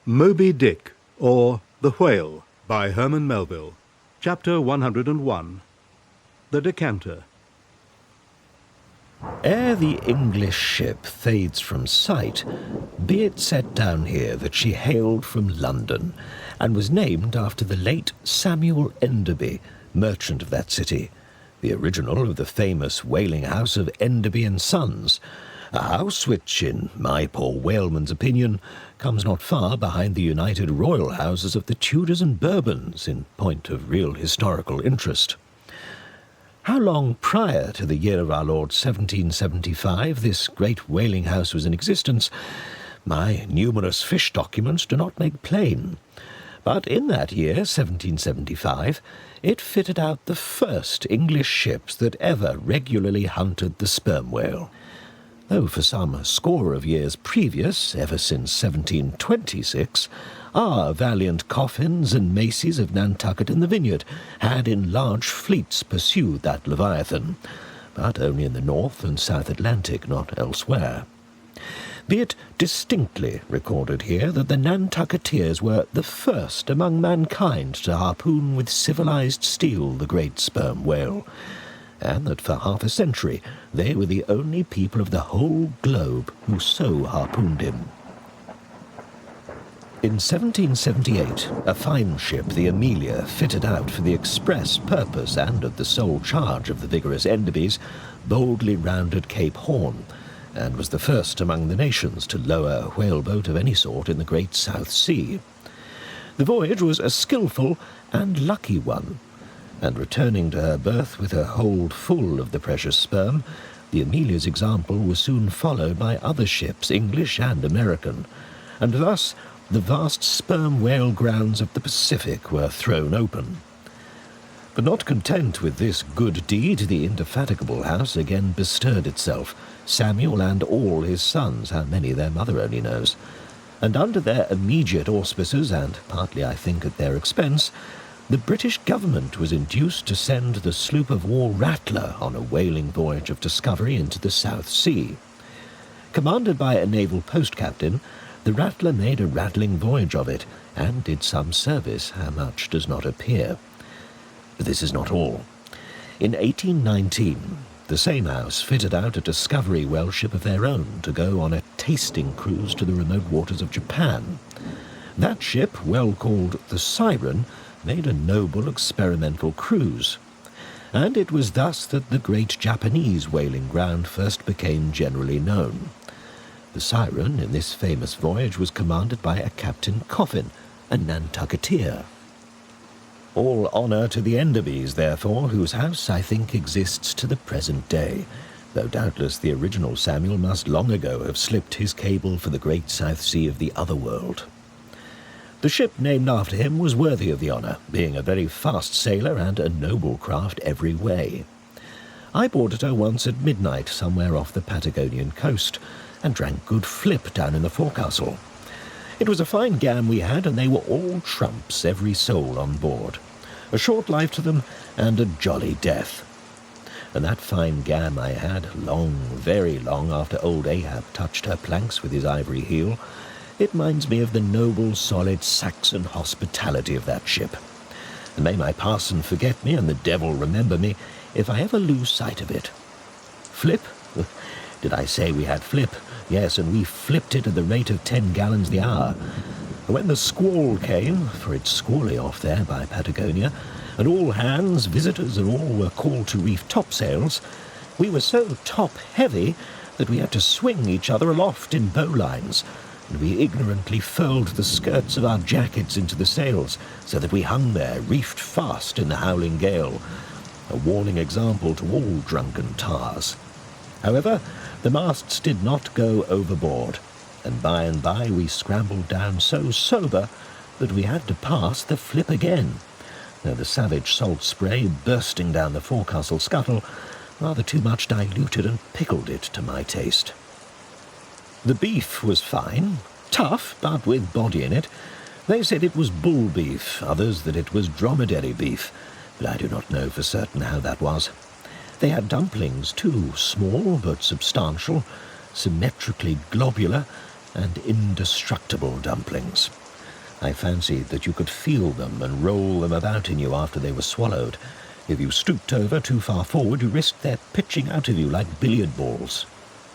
Moby-Dick, or The Whale, by Herman Melville. Chapter 101. The Decanter. Ere the English ship fades from sight, be it set down here that she hailed from London, and was named after the late Samuel Enderby, merchant of that city, the original of the famous whaling house of Enderby and Sons, a house which, in my poor whaleman's opinion, comes not far behind the united royal houses of the Tudors and Bourbons in point of real historical interest. How long prior to the year of our Lord 1775 this great whaling house was in existence, my numerous fish documents do not make plain. But in that year, 1775, it fitted out the first English ships that ever regularly hunted the sperm whale. Though for some score of years previous, ever since 1726, our valiant Coffins and Macies of Nantucket and the Vineyard had in large fleets pursued that Leviathan, but only in the North and South Atlantic, not elsewhere. Be it distinctly recorded here that the Nantucketeers were the first among mankind to harpoon with civilized steel the great sperm whale, and that for half a century they were the only people of the whole globe who so harpooned him. In 1778, a fine ship, the Amelia, fitted out for the express purpose and at the sole charge of the vigorous Enderbys, boldly rounded Cape Horn, and was the first among the nations to lower a whaleboat of any sort in the Great South Sea. The voyage was a skilful and lucky one, and returning to her berth with her hold full of the precious sperm, the Amelia's example was soon followed by other ships, English and American, and thus the vast sperm whale grounds of the Pacific were thrown open. But not content with this good deed, the indefatigable house again bestirred itself, Samuel and all his sons, how many their mother only knows, and under their immediate auspices, and partly I think at their expense, the British government was induced to send the sloop of war Rattler on a whaling voyage of discovery into the South Sea. Commanded by a naval post-captain, the Rattler made a rattling voyage of it, and did some service, how much does not appear. But this is not all. In 1819, the same house fitted out a discovery whale ship of their own to go on a tasting cruise to the remote waters of Japan. That ship, well called the Siren, made a noble experimental cruise, and it was thus that the great Japanese whaling ground first became generally known. The Siren in this famous voyage was commanded by a Captain Coffin, a Nantucketeer. All honour to the Enderbys, therefore, whose house, I think, exists to the present day, though doubtless the original Samuel must long ago have slipped his cable for the great South Sea of the other world. The ship named after him was worthy of the honour, being a very fast sailor and a noble craft every way. I boarded her once at midnight somewhere off the Patagonian coast, and drank good flip down in the forecastle. It was a fine gam we had, and they were all trumps, every soul on board. A short life to them, and a jolly death. And that fine gam I had, long, very long after old Ahab touched her planks with his ivory heel, it minds me of the noble, solid Saxon hospitality of that ship. And may my parson forget me, and the devil remember me, if I ever lose sight of it. Flip? Did I say we had flip? Yes, and we flipped it at the rate of 10 gallons the hour. When the squall came, for it's squally off there by Patagonia, and all hands, visitors and all were called to reef topsails, we were so top-heavy that we had to swing each other aloft in bowlines, and we ignorantly furled the skirts of our jackets into the sails, so that we hung there, reefed fast in the howling gale, a warning example to all drunken tars. However, the masts did not go overboard, and by we scrambled down so sober that we had to pass the flip again, though the savage salt spray bursting down the forecastle scuttle rather too much diluted and pickled it to my taste. The beef was fine, tough, but with body in it. They said it was bull beef, others that it was dromedary beef, but I do not know for certain how that was. They had dumplings, too, small but substantial, symmetrically globular, and indestructible dumplings. I fancied that you could feel them and roll them about in you after they were swallowed. If you stooped over too far forward, you risked their pitching out of you like billiard balls.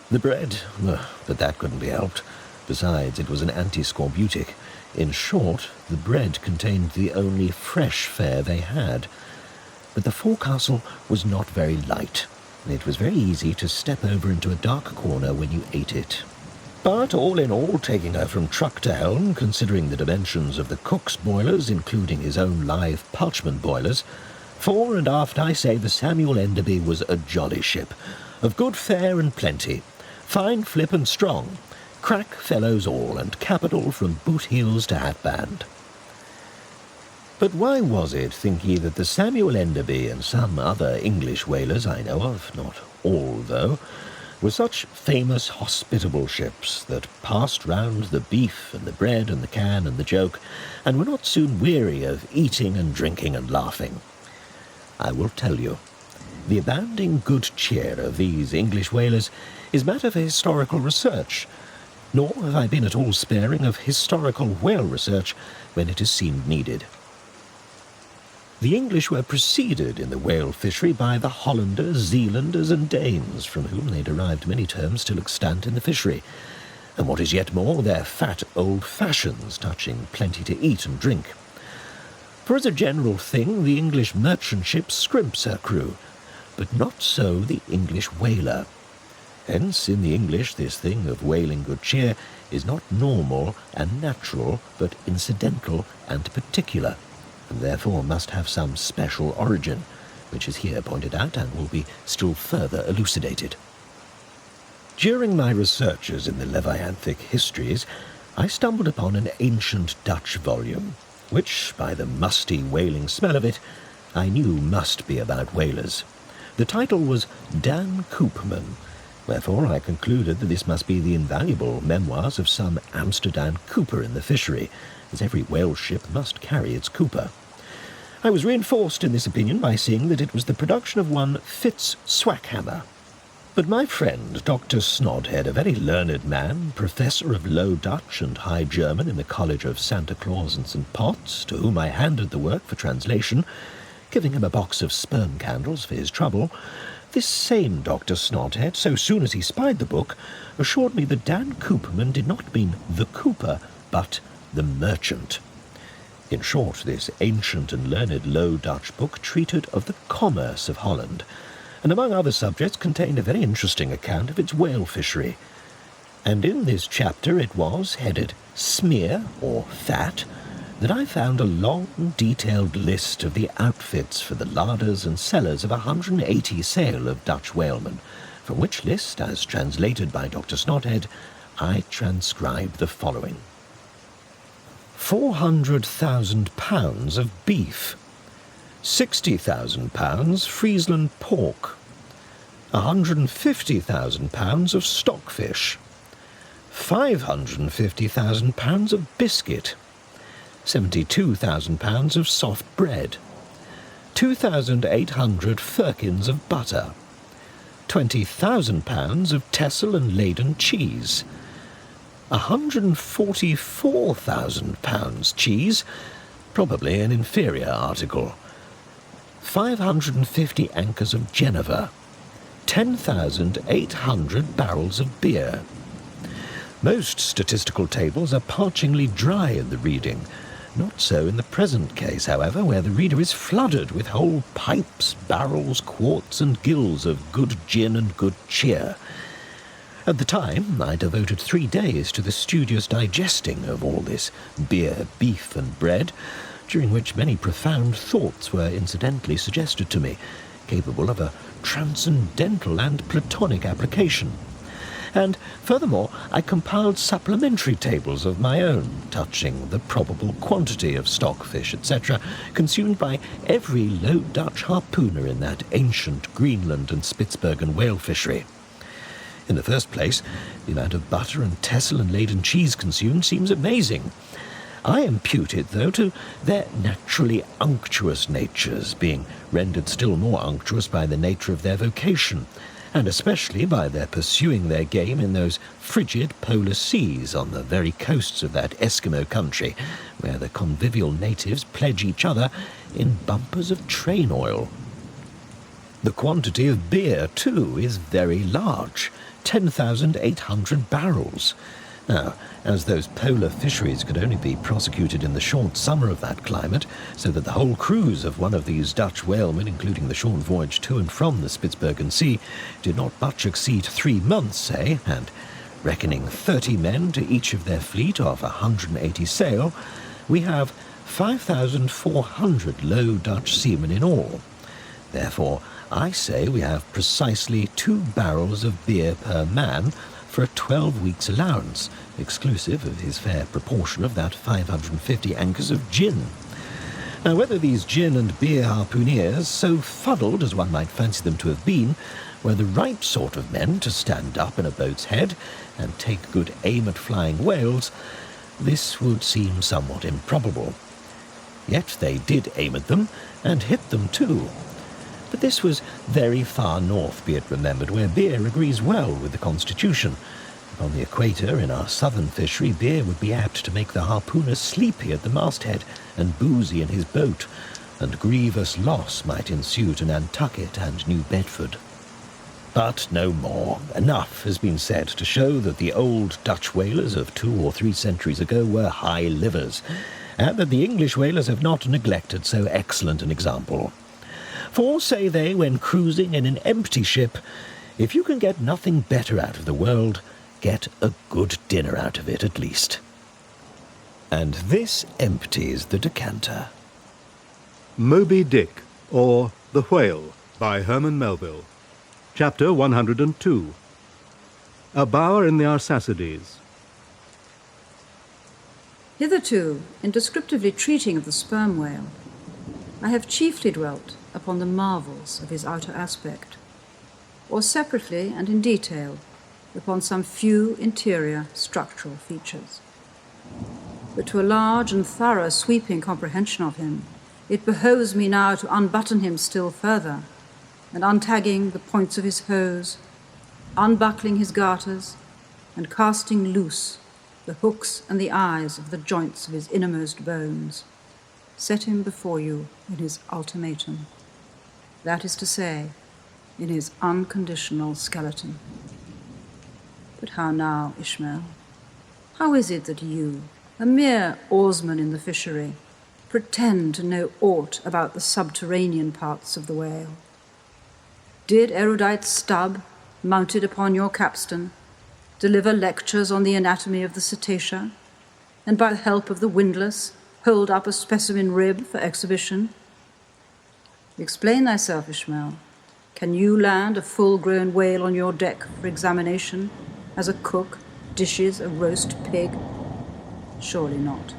The bread, but that couldn't be helped. Besides, it was an anti-scorbutic. In short, the bread contained the only fresh fare they had. But the forecastle was not very light. It was very easy to step over into a dark corner when you ate it. But all in all, taking her from truck to helm, considering the dimensions of the cook's boilers, including his own live parchment boilers, fore and aft I say the Samuel Enderby was a jolly ship, of good fare and plenty, fine flip and strong, crack fellows all, and capital from boot heels to hatband. But why was it, think ye, that the Samuel Enderby and some other English whalers I know of, not all though, were such famous hospitable ships that passed round the beef and the bread and the can and the joke, and were not soon weary of eating and drinking and laughing? I will tell you. The abounding good cheer of these English whalers is matter for historical research, nor have I been at all sparing of historical whale research when it has seemed needed. The English were preceded in the whale fishery by the Hollanders, Zealanders, and Danes, from whom they derived many terms still extant in the fishery, and what is yet more, their fat old fashions touching plenty to eat and drink. For as a general thing, the English merchant ship scrimps her crew, but not so the English whaler. Hence, in the English, this thing of whaling good cheer is not normal and natural, but incidental and particular, and therefore must have some special origin, which is here pointed out and will be still further elucidated. During my researches in the Levianthic histories, I stumbled upon an ancient Dutch volume, which, by the musty whaling smell of it, I knew must be about whalers. The title was Dan Koopman, wherefore I concluded that this must be the invaluable memoirs of some Amsterdam cooper in the fishery, as every whale ship must carry its cooper. I was reinforced in this opinion by seeing that it was the production of one Fitz Swackhammer. But my friend, Dr. Snodhead, a very learned man, professor of Low Dutch and High German in the College of Santa Claus and St. Potts, to whom I handed the work for translation, giving him a box of sperm candles for his trouble, this same Dr. Snodhead, so soon as he spied the book, assured me that Dan Koopman did not mean the cooper, but the merchant. In short, this ancient and learned Low Dutch book treated of the commerce of Holland, and among other subjects contained a very interesting account of its whale fishery. And in this chapter it was, headed Smear, or Fat, that I found a long, detailed list of the outfits for the larders and cellars of 180 sail of Dutch whalemen, from which list, as translated by Dr. Snodhead, I transcribe the following. 400,000 pounds of beef, 60,000 pounds Friesland pork, 150,000 pounds of stockfish, 550,000 pounds of biscuit, 72,000 pounds of soft bread, 2,800 firkins of butter, 20,000 pounds of Texel and Leyden cheese, 144,000 pounds cheese, probably an inferior article, 550 anchors of Geneva, 10,800 barrels of beer. Most statistical tables are parchingly dry in the reading. Not so in the present case, however, where the reader is flooded with whole pipes, barrels, quarts, and gills of good gin and good cheer. At the time, I devoted 3 days to the studious digesting of all this beer, beef, and bread, during which many profound thoughts were incidentally suggested to me, capable of a transcendental and platonic application. And, furthermore, I compiled supplementary tables of my own, touching the probable quantity of stockfish, etc., consumed by every Low Dutch harpooner in that ancient Greenland and Spitzbergen whale fishery. In the first place, the amount of butter and Texel and Leyden cheese consumed seems amazing. I impute it, though, to their naturally unctuous natures, being rendered still more unctuous by the nature of their vocation, and especially by their pursuing their game in those frigid polar seas on the very coasts of that Eskimo country, where the convivial natives pledge each other in bumpers of train oil. The quantity of beer, too, is very large, 10,800 barrels. Now, as those polar fisheries could only be prosecuted in the short summer of that climate, so that the whole cruise of one of these Dutch whalemen, including the short voyage to and from the Spitzbergen Sea, did not much exceed 3 months, say, and reckoning 30 men to each of their fleet of 180 sail, we have 5,400 Low Dutch seamen in all. Therefore, I say we have precisely 2 barrels of beer per man for a 12 weeks' allowance, exclusive of his fair proportion of that 550 anchors of gin. Now, whether these gin and beer harpooneers, so fuddled as one might fancy them to have been, were the right sort of men to stand up in a boat's head and take good aim at flying whales, this would seem somewhat improbable. Yet they did aim at them, and hit them too. But this was very far north, be it remembered, where beer agrees well with the constitution. Upon the equator, in our southern fishery, beer would be apt to make the harpooner sleepy at the masthead and boozy in his boat, and grievous loss might ensue to Nantucket and New Bedford. But no more. Enough has been said to show that the old Dutch whalers of 2 or 3 centuries ago were high livers, and that the English whalers have not neglected so excellent an example. For, say they, when cruising in an empty ship, if you can get nothing better out of the world, get a good dinner out of it at least. And this empties the decanter. Moby-Dick, or The Whale, by Herman Melville. Chapter 102. A Bower in the Arsacides. Hitherto, in descriptively treating of the sperm whale, I have chiefly dwelt upon the marvels of his outer aspect, or separately and in detail upon some few interior structural features. But to a large and thorough sweeping comprehension of him, it behoves me now to unbutton him still further, and untagging the points of his hose, unbuckling his garters, and casting loose the hooks and the eyes of the joints of his innermost bones, set him before you in his ultimatum. That is to say, in his unconditional skeleton. But how now, Ishmael? How is it that you, a mere oarsman in the fishery, pretend to know aught about the subterranean parts of the whale? Did erudite Stubb, mounted upon your capstan, deliver lectures on the anatomy of the cetacea, and by the help of the windlass hold up a specimen rib for exhibition? Explain thyself, Ishmael. Can you land a full-grown whale on your deck for examination, as a cook dishes a roast pig? Surely not.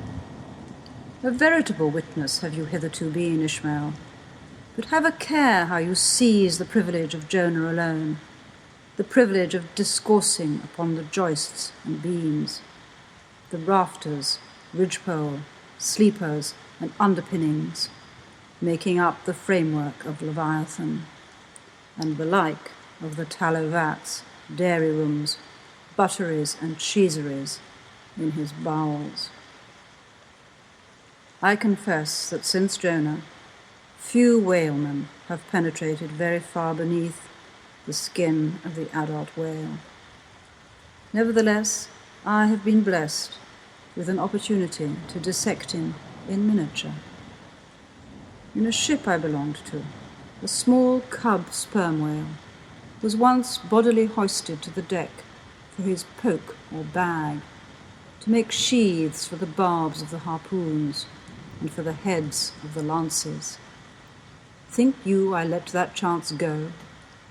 A veritable witness have you hitherto been, Ishmael, but have a care how you seize the privilege of Jonah alone, the privilege of discoursing upon the joists and beams, the rafters, ridgepole, sleepers, and underpinnings, making up the framework of Leviathan, and belike of the tallow vats, dairy rooms, butteries, and cheeseries in his bowels. I confess that since Jonah, few whalemen have penetrated very far beneath the skin of the adult whale. Nevertheless, I have been blessed with an opportunity to dissect him in miniature. In a ship I belonged to, a small cub sperm whale was once bodily hoisted to the deck for his poke or bag, to make sheaths for the barbs of the harpoons and for the heads of the lances. Think you I let that chance go,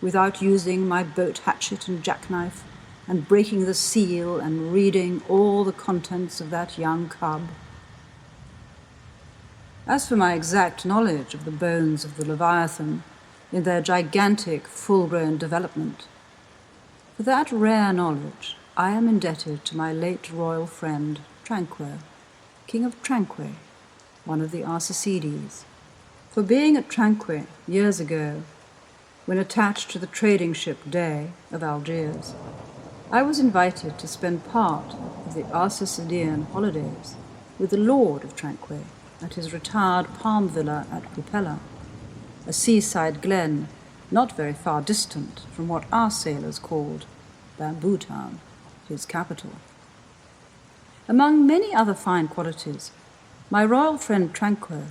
without using my boat hatchet and jackknife, and breaking the seal and reading all the contents of that young cub? As for my exact knowledge of the bones of the Leviathan in their gigantic, full-grown development, for that rare knowledge I am indebted to my late royal friend Tranquo, King of Tranquo, one of the Arsacides. For being at Tranquo years ago, when attached to the trading ship Day of Algiers, I was invited to spend part of the Arsacidean holidays with the Lord of Tranquil at his retired palm villa at Propeller, a seaside glen not very far distant from what our sailors called Bamboo Town, his capital. Among many other fine qualities, my royal friend Tranquil,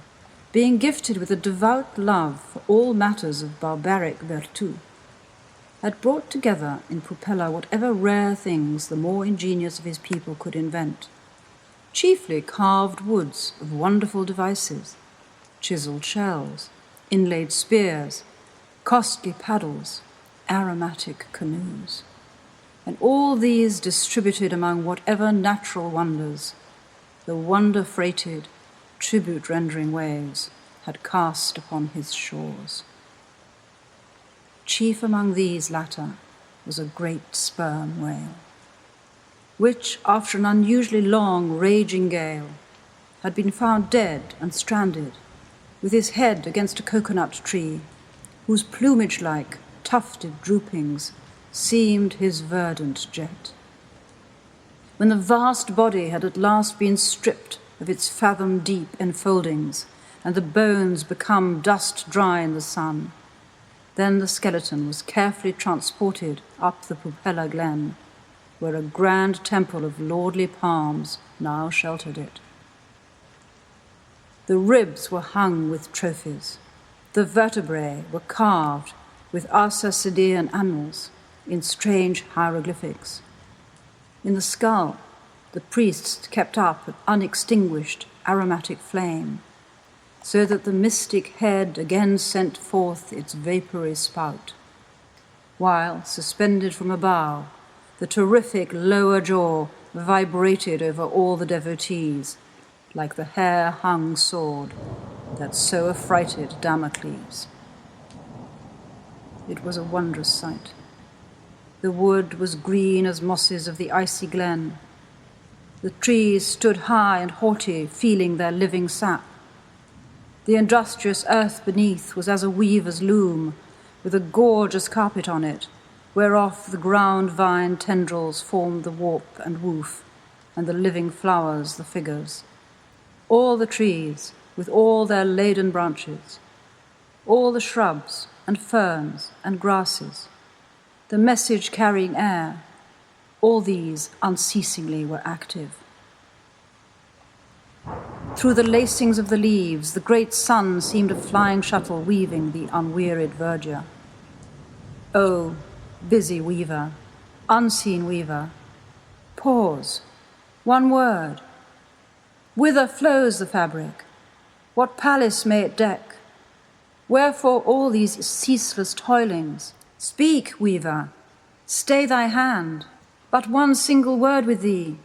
being gifted with a devout love for all matters of barbaric virtu, had brought together in Propeller whatever rare things the more ingenious of his people could invent, chiefly carved woods of wonderful devices, chiselled shells, inlaid spears, costly paddles, aromatic canoes, and all these distributed among whatever natural wonders the wonder-freighted, tribute-rendering waves had cast upon his shores. Chief among these latter was a great sperm whale, which, after an unusually long, raging gale, had been found dead and stranded, with his head against a coconut tree, whose plumage-like, tufted droopings seemed his verdant jet. When the vast body had at last been stripped of its fathom-deep enfoldings, and the bones become dust-dry in the sun, then the skeleton was carefully transported up the Propeller Glen, where a grand temple of lordly palms now sheltered it. The ribs were hung with trophies. The vertebrae were carved with Arsacidean animals in strange hieroglyphics. In the skull, the priests kept up an unextinguished aromatic flame, so that the mystic head again sent forth its vapory spout, while, suspended from a bough, the terrific lower jaw vibrated over all the devotees, like the hair-hung sword that so affrighted Damocles. It was a wondrous sight. The wood was green as mosses of the icy glen. The trees stood high and haughty, feeling their living sap. The industrious earth beneath was as a weaver's loom, with a gorgeous carpet on it, whereof the ground vine tendrils formed the warp and woof, and the living flowers the figures. All the trees, with all their laden branches, all the shrubs and ferns and grasses, the message-carrying air, all these unceasingly were active. Through the lacings of the leaves, the great sun seemed a flying shuttle weaving the unwearied verdure. Oh, busy weaver, unseen weaver, pause, one word. Whither flows the fabric? What palace may it deck? Wherefore all these ceaseless toilings? Speak, weaver, stay thy hand, but one single word with thee.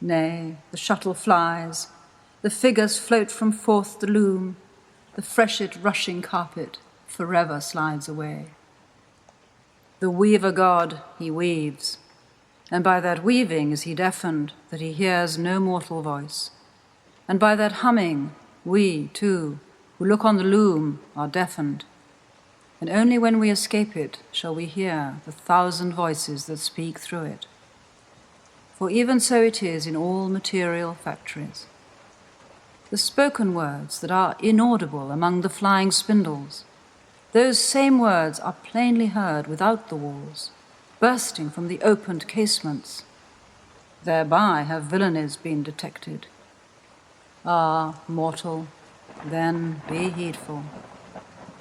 Nay, the shuttle flies, the figures float from forth the loom, the freshet rushing carpet forever slides away. The weaver god, he weaves, and by that weaving is he deafened, that he hears no mortal voice. And by that humming, we, too, who look on the loom, are deafened. And only when we escape it shall we hear the 1,000 voices that speak through it. For even so it is in all material factories. The spoken words that are inaudible among the flying spindles, those same words are plainly heard without the walls, bursting from the opened casements. Thereby have villainies been detected. Ah, mortal, then be heedful.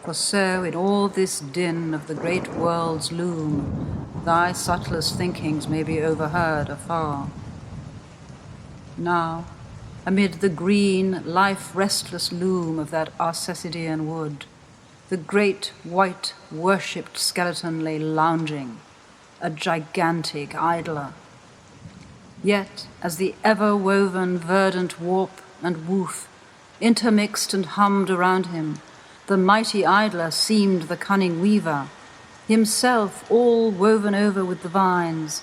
For so in all this din of the great world's loom, thy subtlest thinkings may be overheard afar. Now, amid the green, life-restless loom of that Arsacidean wood, the great white worshipped skeleton lay lounging, a gigantic idler. Yet, as the ever-woven verdant warp and woof intermixed and hummed around him, the mighty idler seemed the cunning weaver, himself all woven over with the vines,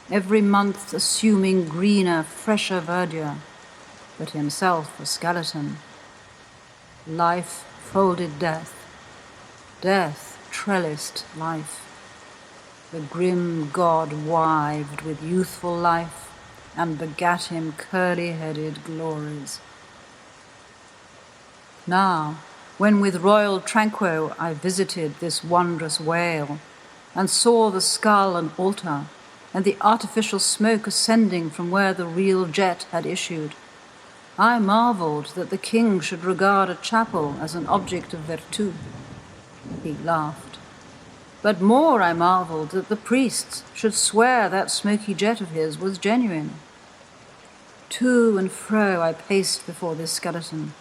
every month assuming greener, fresher verdure, but himself a skeleton. Life folded death, death trellised life. The grim god wived with youthful life, and begat him curly-headed glories. Now, when with royal tranquil I visited this wondrous whale, and saw the skull and altar, and the artificial smoke ascending from where the real jet had issued, I marvelled that the king should regard a chapel as an object of virtu. He laughed. But more I marvelled that the priests should swear that smoky jet of his was genuine. To and fro I paced before this skeleton,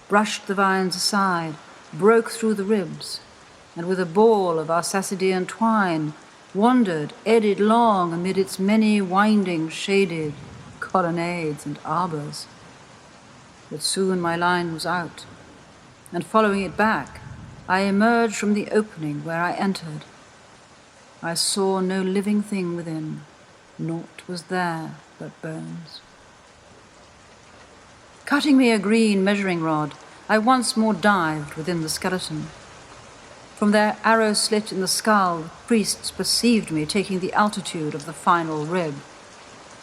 brushed the vines aside, broke through the ribs, and with a ball of Arsacidean twine wandered, eddied long amid its many winding, shaded colonnades and arbours. But soon my line was out, and following it back, I emerged from the opening where I entered. I saw no living thing within, naught was there but bones. Cutting me a green measuring rod, I once more dived within the skeleton. From their arrow slit in the skull, the priests perceived me taking the altitude of the final rib.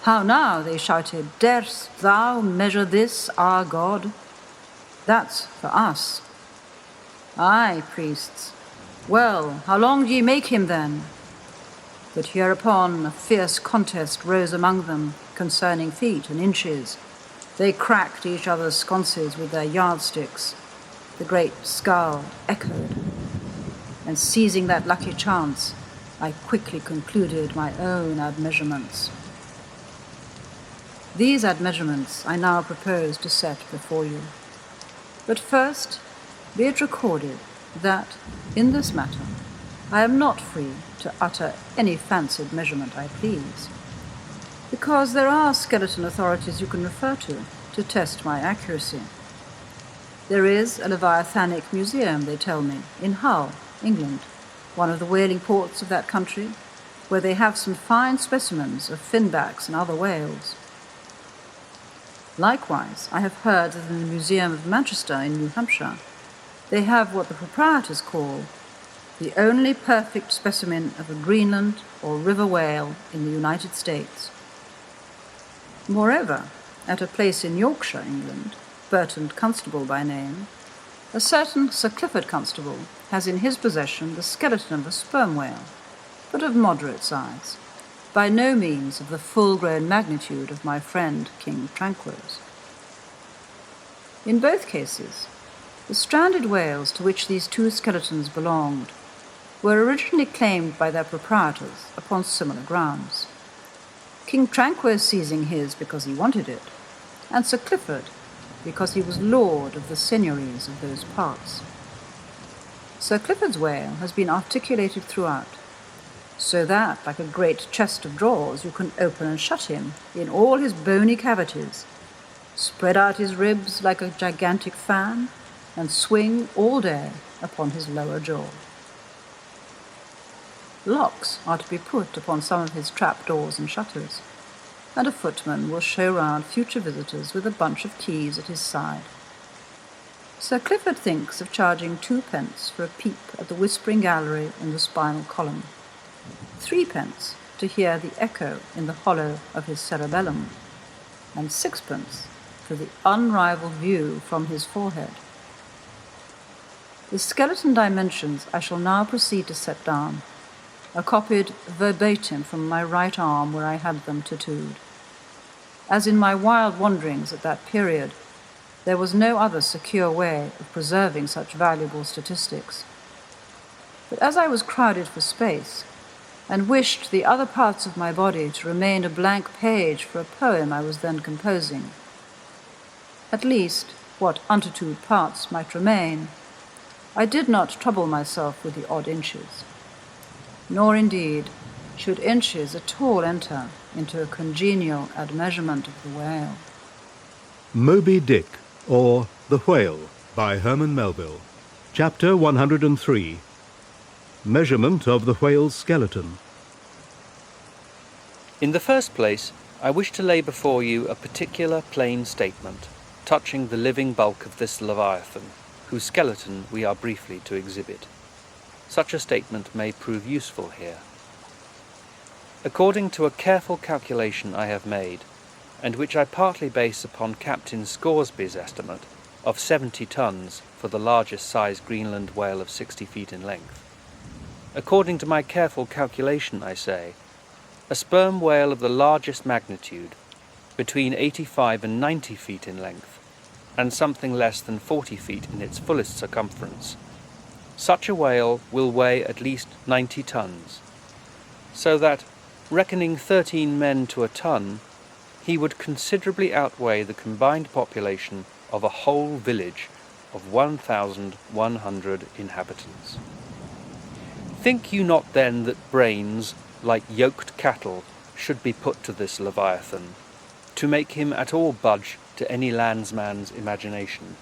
"How now," they shouted, "darest thou measure this, our god? That's for us." "Aye, priests. Well, how long do ye make him then?" But hereupon a fierce contest rose among them concerning feet and inches. They cracked each other's sconces with their yardsticks. The great skull echoed. And seizing that lucky chance, I quickly concluded my own admeasurements. These admeasurements I now propose to set before you. But first, be it recorded that, in this matter, I am not free to utter any fancied measurement I please, because there are skeleton authorities you can refer to test my accuracy. There is a Leviathanic museum, they tell me, in Hull, England, one of the whaling ports of that country, where they have some fine specimens of finbacks and other whales. Likewise, I have heard that in the Museum of Manchester in New Hampshire, they have what the proprietors call the only perfect specimen of a Greenland or river whale in the United States. Moreover, at a place in Yorkshire, England, Burton Constable by name, a certain Sir Clifford Constable has in his possession the skeleton of a sperm whale, but of moderate size, by no means of the full-grown magnitude of my friend King Tranquil's. In both cases, the stranded whales to which these two skeletons belonged were originally claimed by their proprietors upon similar grounds. King Tranquil seizing his because he wanted it, and Sir Clifford because he was lord of the seigneuries of those parts. Sir Clifford's whale has been articulated throughout, so that, like a great chest of drawers, you can open and shut him in all his bony cavities, spread out his ribs like a gigantic fan, and swing all day upon his lower jaw. Locks are to be put upon some of his trapdoors and shutters, and a footman will show round future visitors with a bunch of keys at his side. Sir Clifford thinks of charging 2d for a peep at the whispering gallery in the spinal column, 3d to hear the echo in the hollow of his cerebellum, and 6d for the unrivalled view from his forehead. The skeleton dimensions I shall now proceed to set down are copied verbatim from my right arm where I had them tattooed. As in my wild wanderings at that period, there was no other secure way of preserving such valuable statistics. But as I was crowded for space, and wished the other parts of my body to remain a blank page for a poem I was then composing, at least what untattooed parts might remain, I did not trouble myself with the odd inches. Nor indeed should inches at all enter into a congenial admeasurement of the whale. Moby-Dick, or The Whale, by Herman Melville. Chapter 103. Measurement of the whale's skeleton. In the first place, I wish to lay before you a particular plain statement touching the living bulk of this Leviathan, whose skeleton we are briefly to exhibit. such a statement may prove useful here. According to a careful calculation I have made, and which I partly base upon Captain Scoresby's estimate of 70 tons for the largest size Greenland whale of 60 feet in length. According to my careful calculation, I say, a sperm whale of the largest magnitude, between 85 and 90 feet in length, and something less than 40 feet in its fullest circumference, such a whale will weigh at least 90 tons, so that, reckoning 13 men to a ton, he would considerably outweigh the combined population of a whole village of 1,100 inhabitants. Think you not then that brains, like yoked cattle, should be put to this Leviathan, to make him at all budge to any landsman's imagination?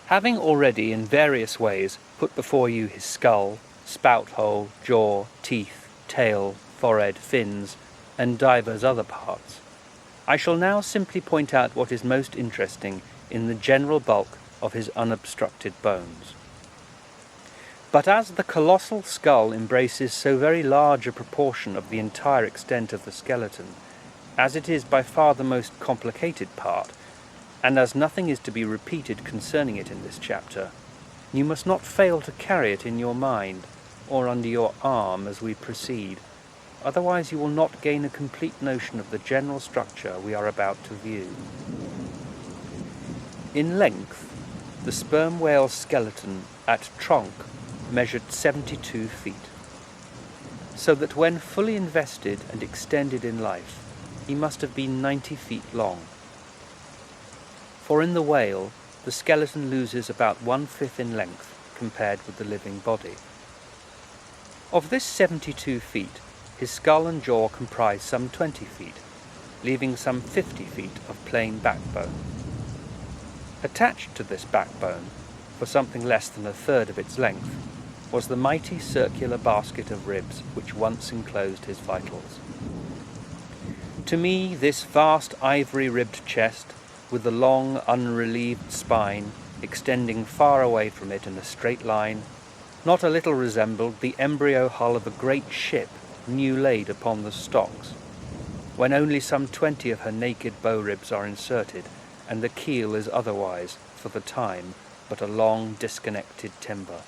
Having already in various ways put before you his skull, spout hole, jaw, teeth, tail, forehead, fins, and divers other parts, I shall now simply point out what is most interesting in the general bulk of his unobstructed bones. But as the colossal skull embraces so very large a proportion of the entire extent of the skeleton, as it is by far the most complicated part, and as nothing is to be repeated concerning it in this chapter, you must not fail to carry it in your mind, or under your arm as we proceed, otherwise you will not gain a complete notion of the general structure we are about to view. In length, the sperm whale's skeleton at trunk measured 72 feet, so that when fully invested and extended in life, he must have been 90 feet long. For in the whale, the skeleton loses about 1/5 in length compared with the living body. Of this 72 feet, his skull and jaw comprise some 20 feet, leaving some 50 feet of plain backbone. Attached to this backbone, for something less than 1/3 of its length, was the mighty circular basket of ribs which once enclosed his vitals. To me, this vast ivory-ribbed chest, with the long, unrelieved spine extending far away from it in a straight line, not a little resembled the embryo hull of a great ship new laid upon the stocks, when only some 20 of her naked bow ribs are inserted, and the keel is otherwise, for the time, but a long disconnected timber.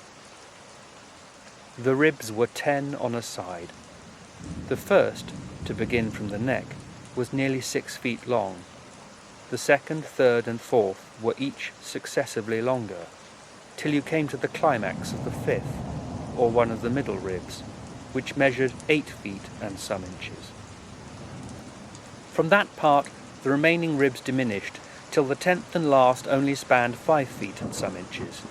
The ribs were 10 on a side. The first, to begin from the neck, was nearly 6 feet long. The second, third, and fourth were each successively longer, till you came to the climax of the fifth, or one of the middle ribs, which measured 8 feet and some inches. From that part the remaining ribs diminished, till the 10th and last only spanned 5 feet and some inches.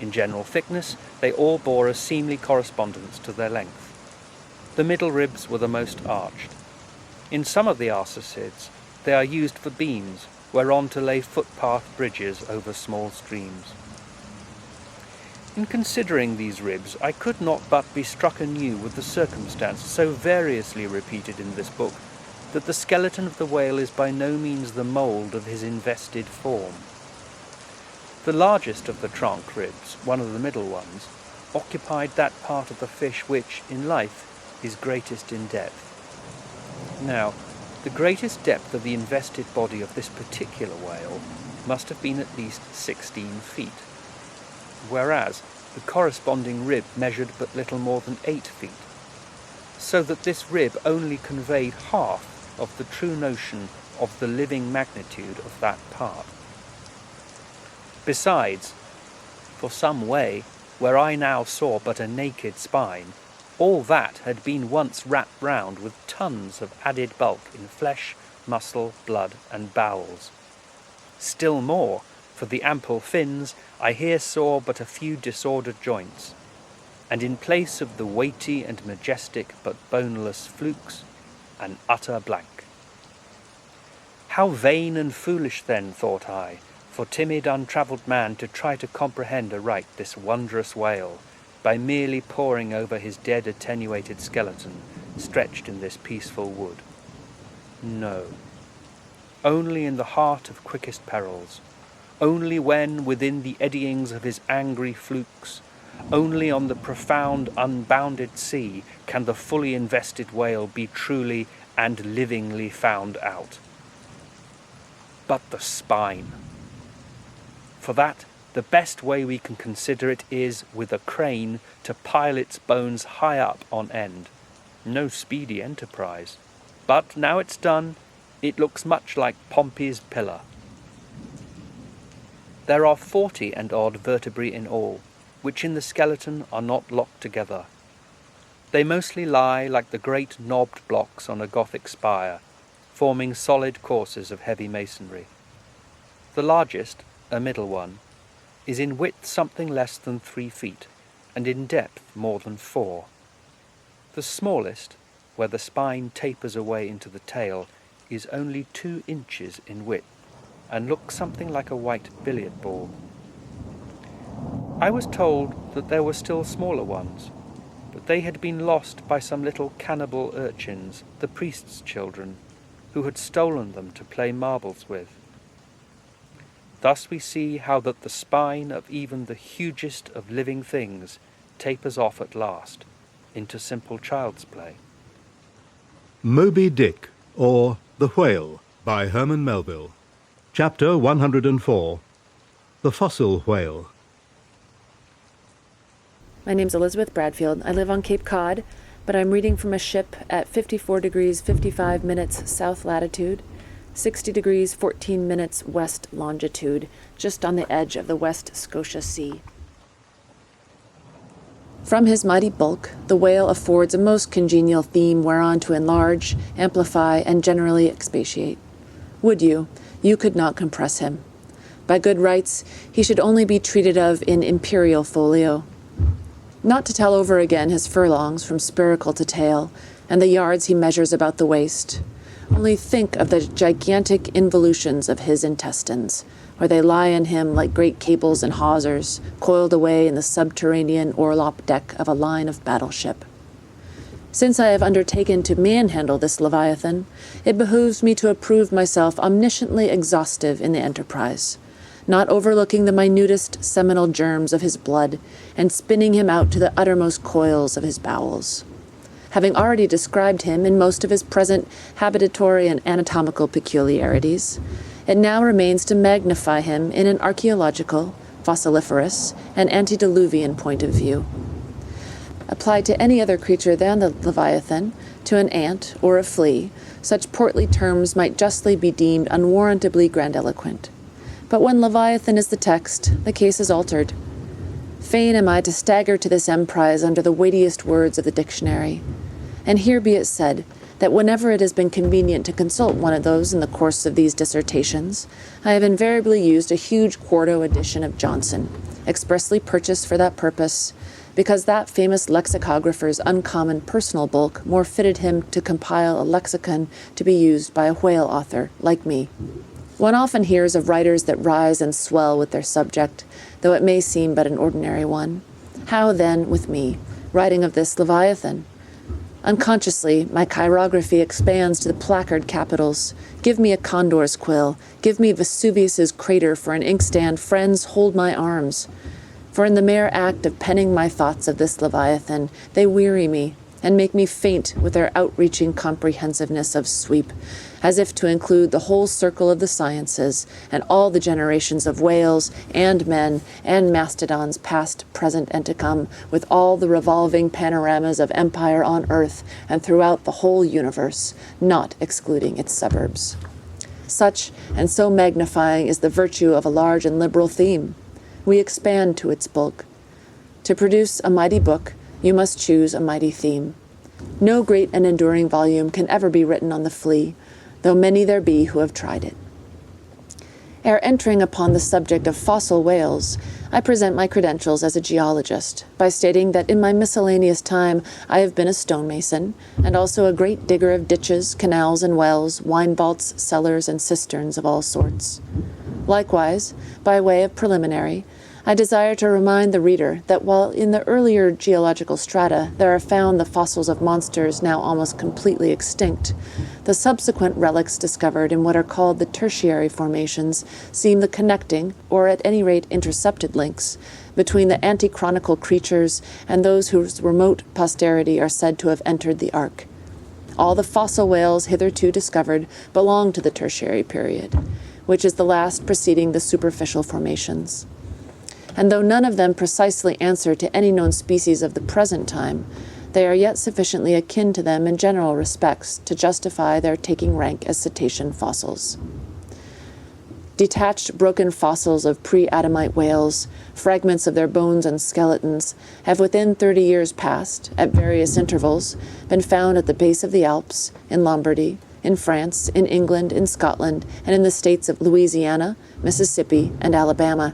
In general thickness they all bore a seemly correspondence to their length. The middle ribs were the most arched. In some of the arsacids they are used for beams, whereon to lay footpath bridges over small streams. In considering these ribs, I could not but be struck anew with the circumstance, so variously repeated in this book, that the skeleton of the whale is by no means the mould of his invested form. The largest of the trunk ribs, one of the middle ones, occupied that part of the fish which, in life, is greatest in depth. Now, the greatest depth of the invested body of this particular whale must have been at least 16 feet, whereas the corresponding rib measured but little more than 8 feet, so that this rib only conveyed half of the true notion of the living magnitude of that part. Besides, for some way, where I now saw but a naked spine, all that had been once wrapped round with tons of added bulk in flesh, muscle, blood, and bowels. Still more, for the ample fins, I here saw but a few disordered joints, and in place of the weighty and majestic but boneless flukes, an utter blank. How vain and foolish then, thought I, for timid untravelled man to try to comprehend aright this wondrous whale, by merely poring over his dead attenuated skeleton, stretched in this peaceful wood. No. Only in the heart of quickest perils, only when, within the eddyings of his angry flukes, only on the profound, unbounded sea can the fully invested whale be truly and livingly found out. But the spine. For that, the best way we can consider it is, with a crane, to pile its bones high up on end. No speedy enterprise. But now it's done, it looks much like Pompey's pillar. There are 40 and odd vertebrae in all, which in the skeleton are not locked together. They mostly lie like the great knobbed blocks on a Gothic spire, forming solid courses of heavy masonry. The largest, a middle one, is in width something less than 3 feet, and in depth more than 4. The smallest, where the spine tapers away into the tail, is only 2 inches in width, and looks something like a white billiard ball. I was told that there were still smaller ones, but they had been lost by some little cannibal urchins, the priest's children, who had stolen them to play marbles with. Thus we see how that the spine of even the hugest of living things tapers off at last into simple child's play. Moby-Dick, or The Whale, by Herman Melville. Chapter 104. The Fossil Whale. My name's Elizabeth Bradfield. I live on Cape Cod, but I'm reading from a ship at 54 degrees 55 minutes south latitude, 60 degrees 14 minutes west longitude, just on the edge of the West Scotia Sea. From his mighty bulk, the whale affords a most congenial theme whereon to enlarge, amplify, and generally expatiate. Would you could not compress him. By good rights, he should only be treated of in imperial folio. Not to tell over again his furlongs from spiracle to tail, and the yards he measures about the waist. Only think of the gigantic involutions of his intestines, where they lie in him like great cables and hawsers, coiled away in the subterranean orlop deck of a line of battleship. Since I have undertaken to manhandle this Leviathan, it behooves me to approve myself omnisciently exhaustive in the enterprise, not overlooking the minutest seminal germs of his blood, and spinning him out to the uttermost coils of his bowels. Having already described him in most of his present habitatory and anatomical peculiarities, it now remains to magnify him in an archaeological, fossiliferous, and antediluvian point of view. Applied to any other creature than the Leviathan, to an ant or a flea, such portly terms might justly be deemed unwarrantably grandiloquent. But when Leviathan is the text, the case is altered. Fain am I to stagger to this emprise under the weightiest words of the dictionary. And here be it said, that whenever it has been convenient to consult one of those in the course of these dissertations, I have invariably used a huge quarto edition of Johnson, expressly purchased for that purpose, because that famous lexicographer's uncommon personal bulk more fitted him to compile a lexicon to be used by a whale author like me. One often hears of writers that rise and swell with their subject, though it may seem but an ordinary one. How, then, with me, writing of this Leviathan? Unconsciously, my chirography expands to the placard capitals. Give me a condor's quill. Give me Vesuvius's crater for an inkstand. Friends, hold my arms. For in the mere act of penning my thoughts of this Leviathan, they weary me, and make me faint with their outreaching comprehensiveness of sweep, as if to include the whole circle of the sciences, and all the generations of whales, and men, and mastodons past, present, and to come, with all the revolving panoramas of empire on earth, and throughout the whole universe, not excluding its suburbs. Such, and so magnifying is the virtue of a large and liberal theme. We expand to its bulk. To produce a mighty book, you must choose a mighty theme. No great and enduring volume can ever be written on the flea, though many there be who have tried it. Ere entering upon the subject of fossil whales, I present my credentials as a geologist by stating that in my miscellaneous time I have been a stonemason, and also a great digger of ditches, canals, and wells, wine vaults, cellars, and cisterns of all sorts. Likewise, by way of preliminary, I desire to remind the reader that while in the earlier geological strata there are found the fossils of monsters now almost completely extinct, the subsequent relics discovered in what are called the tertiary formations seem the connecting, or at any rate intercepted links, between the antichronical creatures and those whose remote posterity are said to have entered the Ark. All the fossil whales hitherto discovered belong to the tertiary period, which is the last preceding the superficial formations. And though none of them precisely answer to any known species of the present time, they are yet sufficiently akin to them in general respects to justify their taking rank as cetacean fossils. Detached, broken fossils of pre-Adamite whales, fragments of their bones and skeletons, have within 30 years past, at various intervals, been found at the base of the Alps, in Lombardy, in France, in England, in Scotland, and in the states of Louisiana, Mississippi, and Alabama.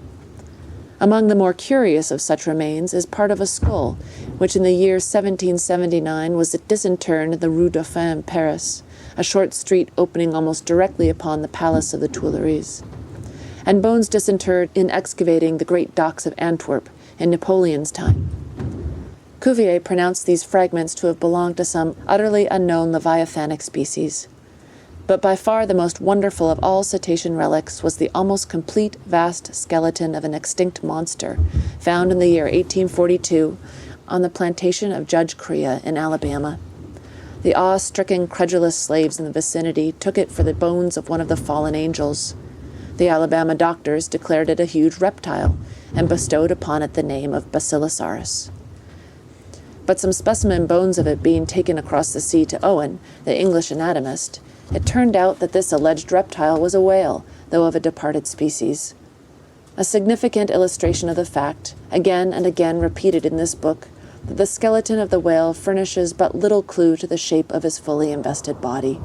Among the more curious of such remains is part of a skull, which in the year 1779 was disinterred in the Rue Dauphine in Paris, a short street opening almost directly upon the Palace of the Tuileries, and bones disinterred in excavating the great docks of Antwerp in Napoleon's time. Cuvier pronounced these fragments to have belonged to some utterly unknown leviathanic species. But by far the most wonderful of all cetacean relics was the almost complete vast skeleton of an extinct monster, found in the year 1842 on the plantation of Judge Correa in Alabama. The awe-stricken, credulous slaves in the vicinity took it for the bones of one of the fallen angels. The Alabama doctors declared it a huge reptile and bestowed upon it the name of Basilosaurus. But some specimen bones of it being taken across the sea to Owen, the English anatomist, it turned out that this alleged reptile was a whale, though of a departed species. A significant illustration of the fact, again and again repeated in this book, that the skeleton of the whale furnishes but little clue to the shape of his fully invested body.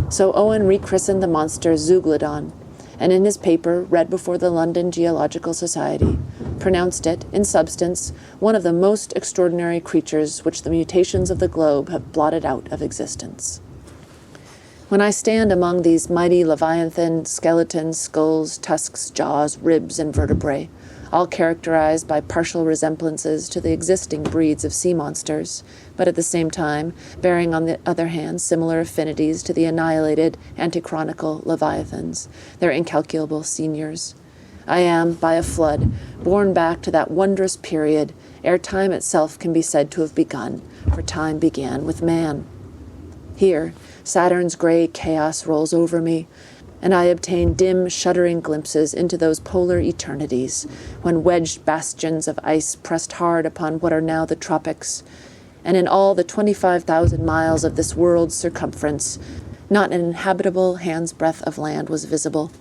So Owen rechristened the monster Zeuglodon, and in his paper, read before the London Geological Society, pronounced it, in substance, one of the most extraordinary creatures which the mutations of the globe have blotted out of existence. When I stand among these mighty leviathan skeletons, skulls, tusks, jaws, ribs, and vertebrae, all characterized by partial resemblances to the existing breeds of sea monsters, but at the same time bearing on the other hand similar affinities to the annihilated antichronical leviathans, their incalculable seniors, I am, by a flood, borne back to that wondrous period ere time itself can be said to have begun, for time began with man. Here, Saturn's gray chaos rolls over me, and I obtain dim, shuddering glimpses into those polar eternities, when wedged bastions of ice pressed hard upon what are now the tropics, and in all the 25,000 miles of this world's circumference, not an inhabitable hand's breadth of land was visible.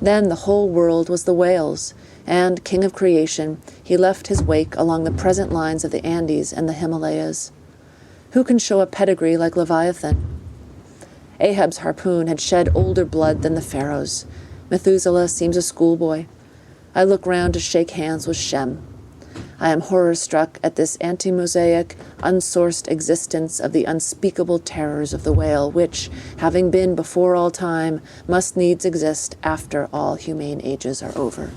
Then the whole world was the whale's, and, king of creation, he left his wake along the present lines of the Andes and the Himalayas. Who can show a pedigree like Leviathan? Ahab's harpoon had shed older blood than the pharaoh's. Methuselah seems a schoolboy. I look round to shake hands with Shem. I am horror-struck at this anti-Mosaic, unsourced existence of the unspeakable terrors of the whale, which, having been before all time, must needs exist after all humane ages are over.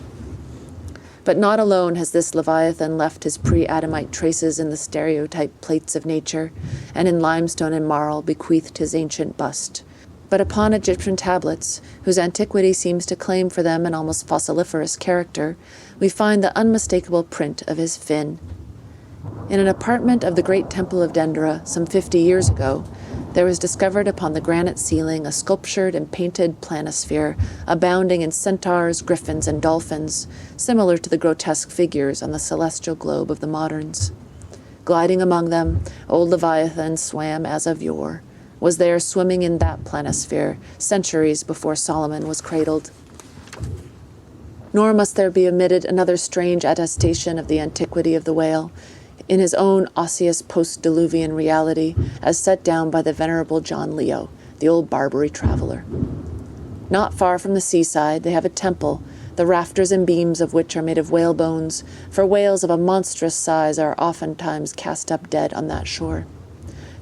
But not alone has this Leviathan left his pre-Adamite traces in the stereotyped plates of nature, and in limestone and marl bequeathed his ancient bust, but upon Egyptian tablets, whose antiquity seems to claim for them an almost fossiliferous character, we find the unmistakable print of his fin. In an apartment of the great temple of Dendera some 50 years ago, there was discovered upon the granite ceiling a sculptured and painted planisphere abounding in centaurs, griffins, and dolphins, similar to the grotesque figures on the celestial globe of the moderns. Gliding among them, old Leviathan swam as of yore, was there swimming in that planisphere centuries before Solomon was cradled. Nor must there be omitted another strange attestation of the antiquity of the whale, in his own osseous post-Diluvian reality, as set down by the venerable John Leo, the old Barbary traveler. Not far from the seaside they have a temple, the rafters and beams of which are made of whale bones, for whales of a monstrous size are oftentimes cast up dead on that shore.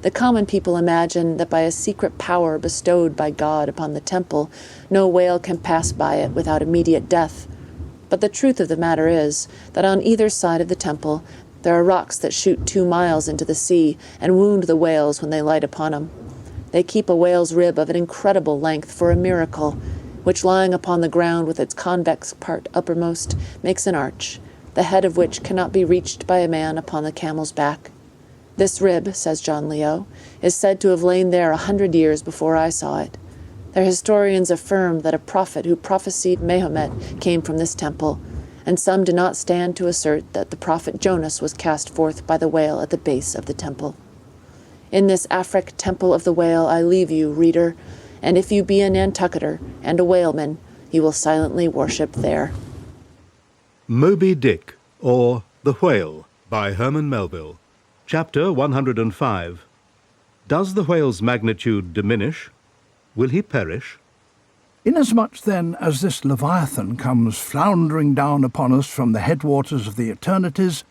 The common people imagine that by a secret power bestowed by God upon the temple, no whale can pass by it without immediate death. But the truth of the matter is that on either side of the temple there are rocks that shoot 2 miles into the sea and wound the whales when they light upon them. They keep a whale's rib of an incredible length for a miracle, which lying upon the ground with its convex part uppermost makes an arch, the head of which cannot be reached by a man upon the camel's back. This rib, says John Leo, is said to have lain there 100 years before I saw it. Their historians affirm that a prophet who prophesied Mahomet came from this temple, and some do not stand to assert that the prophet Jonas was cast forth by the whale at the base of the temple. In this Afric temple of the whale I leave you, reader, and if you be a Nantucketer and a whaleman, you will silently worship there. Moby-Dick, or The Whale, by Herman Melville. Chapter 105. Does the whale's magnitude diminish? Will he perish? Inasmuch, then, as this Leviathan comes floundering down upon us from the headwaters of the eternities,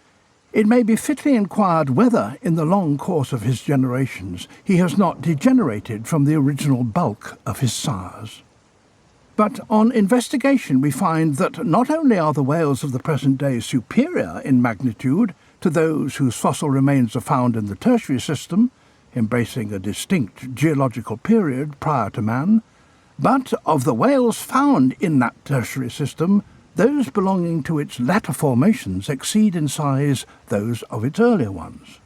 it may be fitly inquired whether, in the long course of his generations, he has not degenerated from the original bulk of his sires. But on investigation we find that not only are the whales of the present day superior in magnitude to those whose fossil remains are found in the tertiary system, embracing a distinct geological period prior to man, but of the whales found in that tertiary system, those belonging to its latter formations exceed in size those of its earlier ones.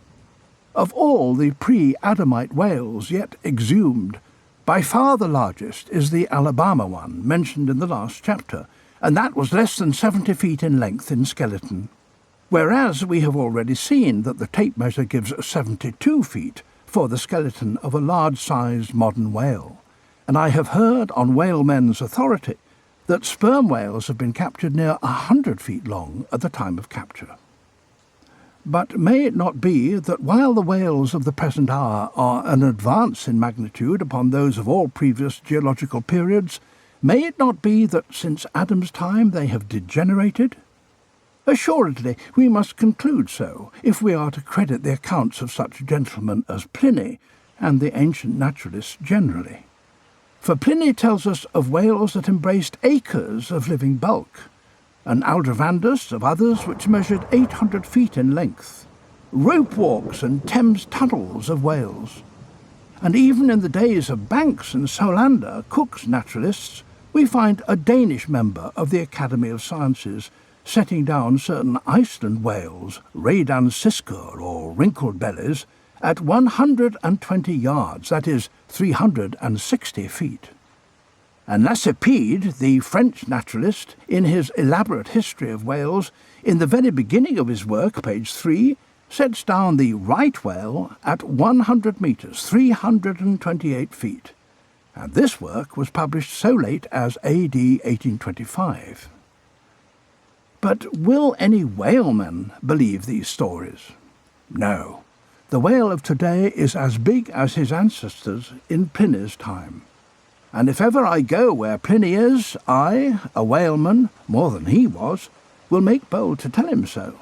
Of all the pre-Adamite whales yet exhumed, by far the largest is the Alabama one, mentioned in the last chapter, and that was less than 70 feet in length in skeleton, whereas we have already seen that the tape measure gives 72 feet for the skeleton of a large-sized modern whale. And I have heard on whalemen's authority that sperm whales have been captured near 100 feet long at the time of capture. But may it not be that while the whales of the present hour are an advance in magnitude upon those of all previous geological periods, may it not be that since Adam's time they have degenerated? Assuredly, we must conclude so, if we are to credit the accounts of such gentlemen as Pliny and the ancient naturalists generally. For Pliny tells us of whales that embraced acres of living bulk, and Aldrovandus of others which measured 800 feet in length, rope walks and Thames tunnels of whales. And even in the days of Banks and Solander, Cook's naturalists, we find a Danish member of the Academy of Sciences setting down certain Iceland whales, Radansiskur or wrinkled bellies, at 120 yards, that is, 360 feet. And Lacépède, the French naturalist, in his elaborate history of whales, in the very beginning of his work, page 3, sets down the right whale at 100 metres, 328 feet. And this work was published so late as AD 1825. But will any whaleman believe these stories? No. The whale of today is as big as his ancestors in Pliny's time. And if ever I go where Pliny is, I, a whaleman, more than he was, will make bold to tell him so.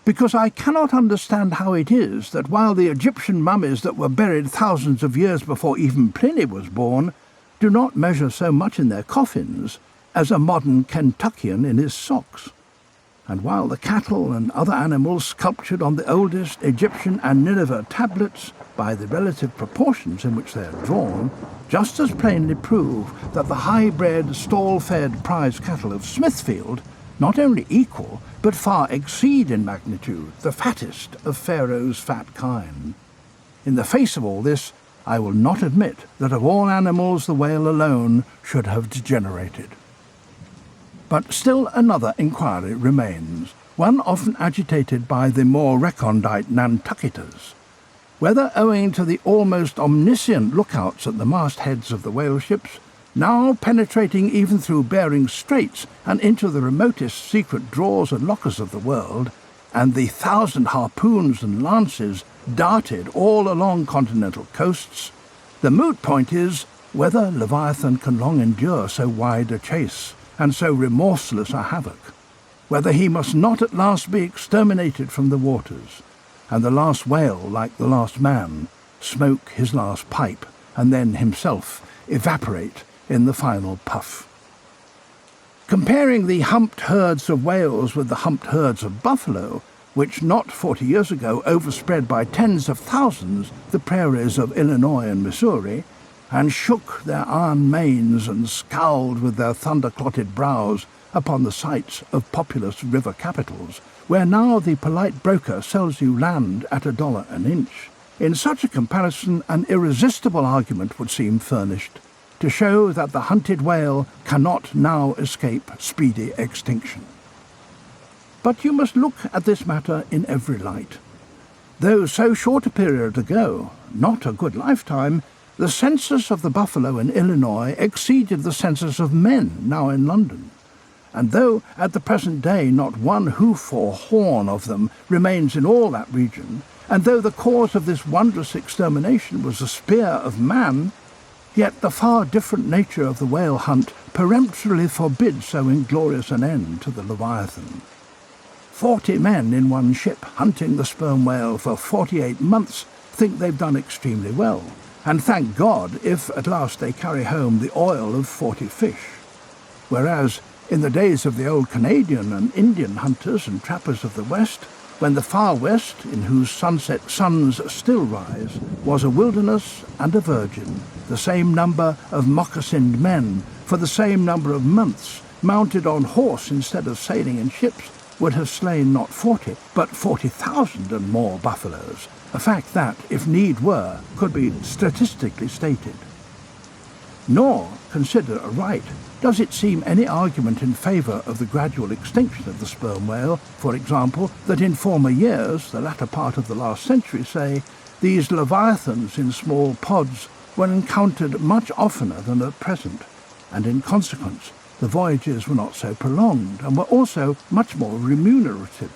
Because I cannot understand how it is that while the Egyptian mummies that were buried thousands of years before even Pliny was born do not measure so much in their coffins as a modern Kentuckian in his socks, and while the cattle and other animals sculptured on the oldest Egyptian and Nineveh tablets, by the relative proportions in which they are drawn, just as plainly prove that the high-bred, stall-fed prize cattle of Smithfield not only equal, but far exceed in magnitude the fattest of Pharaoh's fat kine. In the face of all this, I will not admit that of all animals the whale alone should have degenerated. But still another inquiry remains, one often agitated by the more recondite Nantucketers, whether owing to the almost omniscient lookouts at the mastheads of the whale ships, now penetrating even through Bering Straits and into the remotest secret drawers and lockers of the world, and the 1,000 harpoons and lances darted all along continental coasts, the moot point is whether Leviathan can long endure so wide a chase and so remorseless a havoc, whether he must not at last be exterminated from the waters, and the last whale, like the last man, smoke his last pipe, and then himself evaporate in the final puff. Comparing the humped herds of whales with the humped herds of buffalo, which not 40 years ago overspread by tens of thousands the prairies of Illinois and Missouri, and shook their iron manes and scowled with their thunder-clotted brows upon the sites of populous river capitals, where now the polite broker sells you land at $1 an inch. In such a comparison, an irresistible argument would seem furnished to show that the hunted whale cannot now escape speedy extinction. But you must look at this matter in every light. Though so short a period ago, not a good lifetime, the census of the buffalo in Illinois exceeded the census of men now in London. And though at the present day not one hoof or horn of them remains in all that region, and though the cause of this wondrous extermination was the spear of man, yet the far different nature of the whale hunt peremptorily forbids so inglorious an end to the Leviathan. 40 men in one ship hunting the sperm whale for 48 months think they've done extremely well, and thank God if at last they carry home the oil of 40 fish. Whereas in the days of the old Canadian and Indian hunters and trappers of the West, when the far West, in whose sunset suns still rise, was a wilderness and a virgin, the same number of moccasined men, for the same number of months, mounted on horse instead of sailing in ships, would have slain not 40, but 40,000 and more buffaloes, a fact that, if need were, could be statistically stated. Nor, consider aright, does it seem any argument in favour of the gradual extinction of the sperm whale, for example, that in former years, the latter part of the last century, say, these leviathans in small pods were encountered much oftener than at present, and in consequence the voyages were not so prolonged and were also much more remunerative.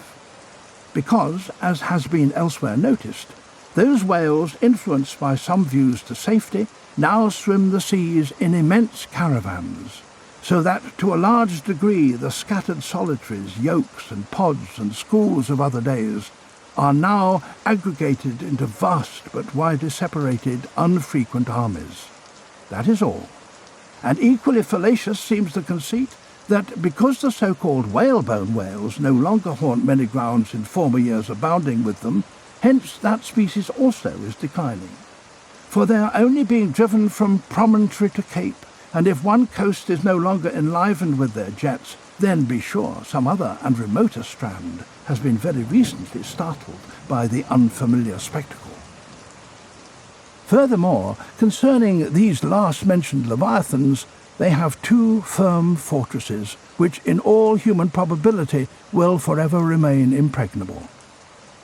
Because, as has been elsewhere noticed, those whales, influenced by some views to safety, now swim the seas in immense caravans, so that to a large degree the scattered solitaries, yolks and pods and schools of other days are now aggregated into vast but widely separated, unfrequent armies. That is all. And equally fallacious seems the conceit that because the so-called whalebone whales no longer haunt many grounds in former years abounding with them, hence that species also is declining. For they are only being driven from promontory to cape, and if one coast is no longer enlivened with their jets, then be sure some other and remoter strand has been very recently startled by the unfamiliar spectacle. Furthermore, concerning these last-mentioned leviathans, they have 2 firm fortresses, which in all human probability will forever remain impregnable.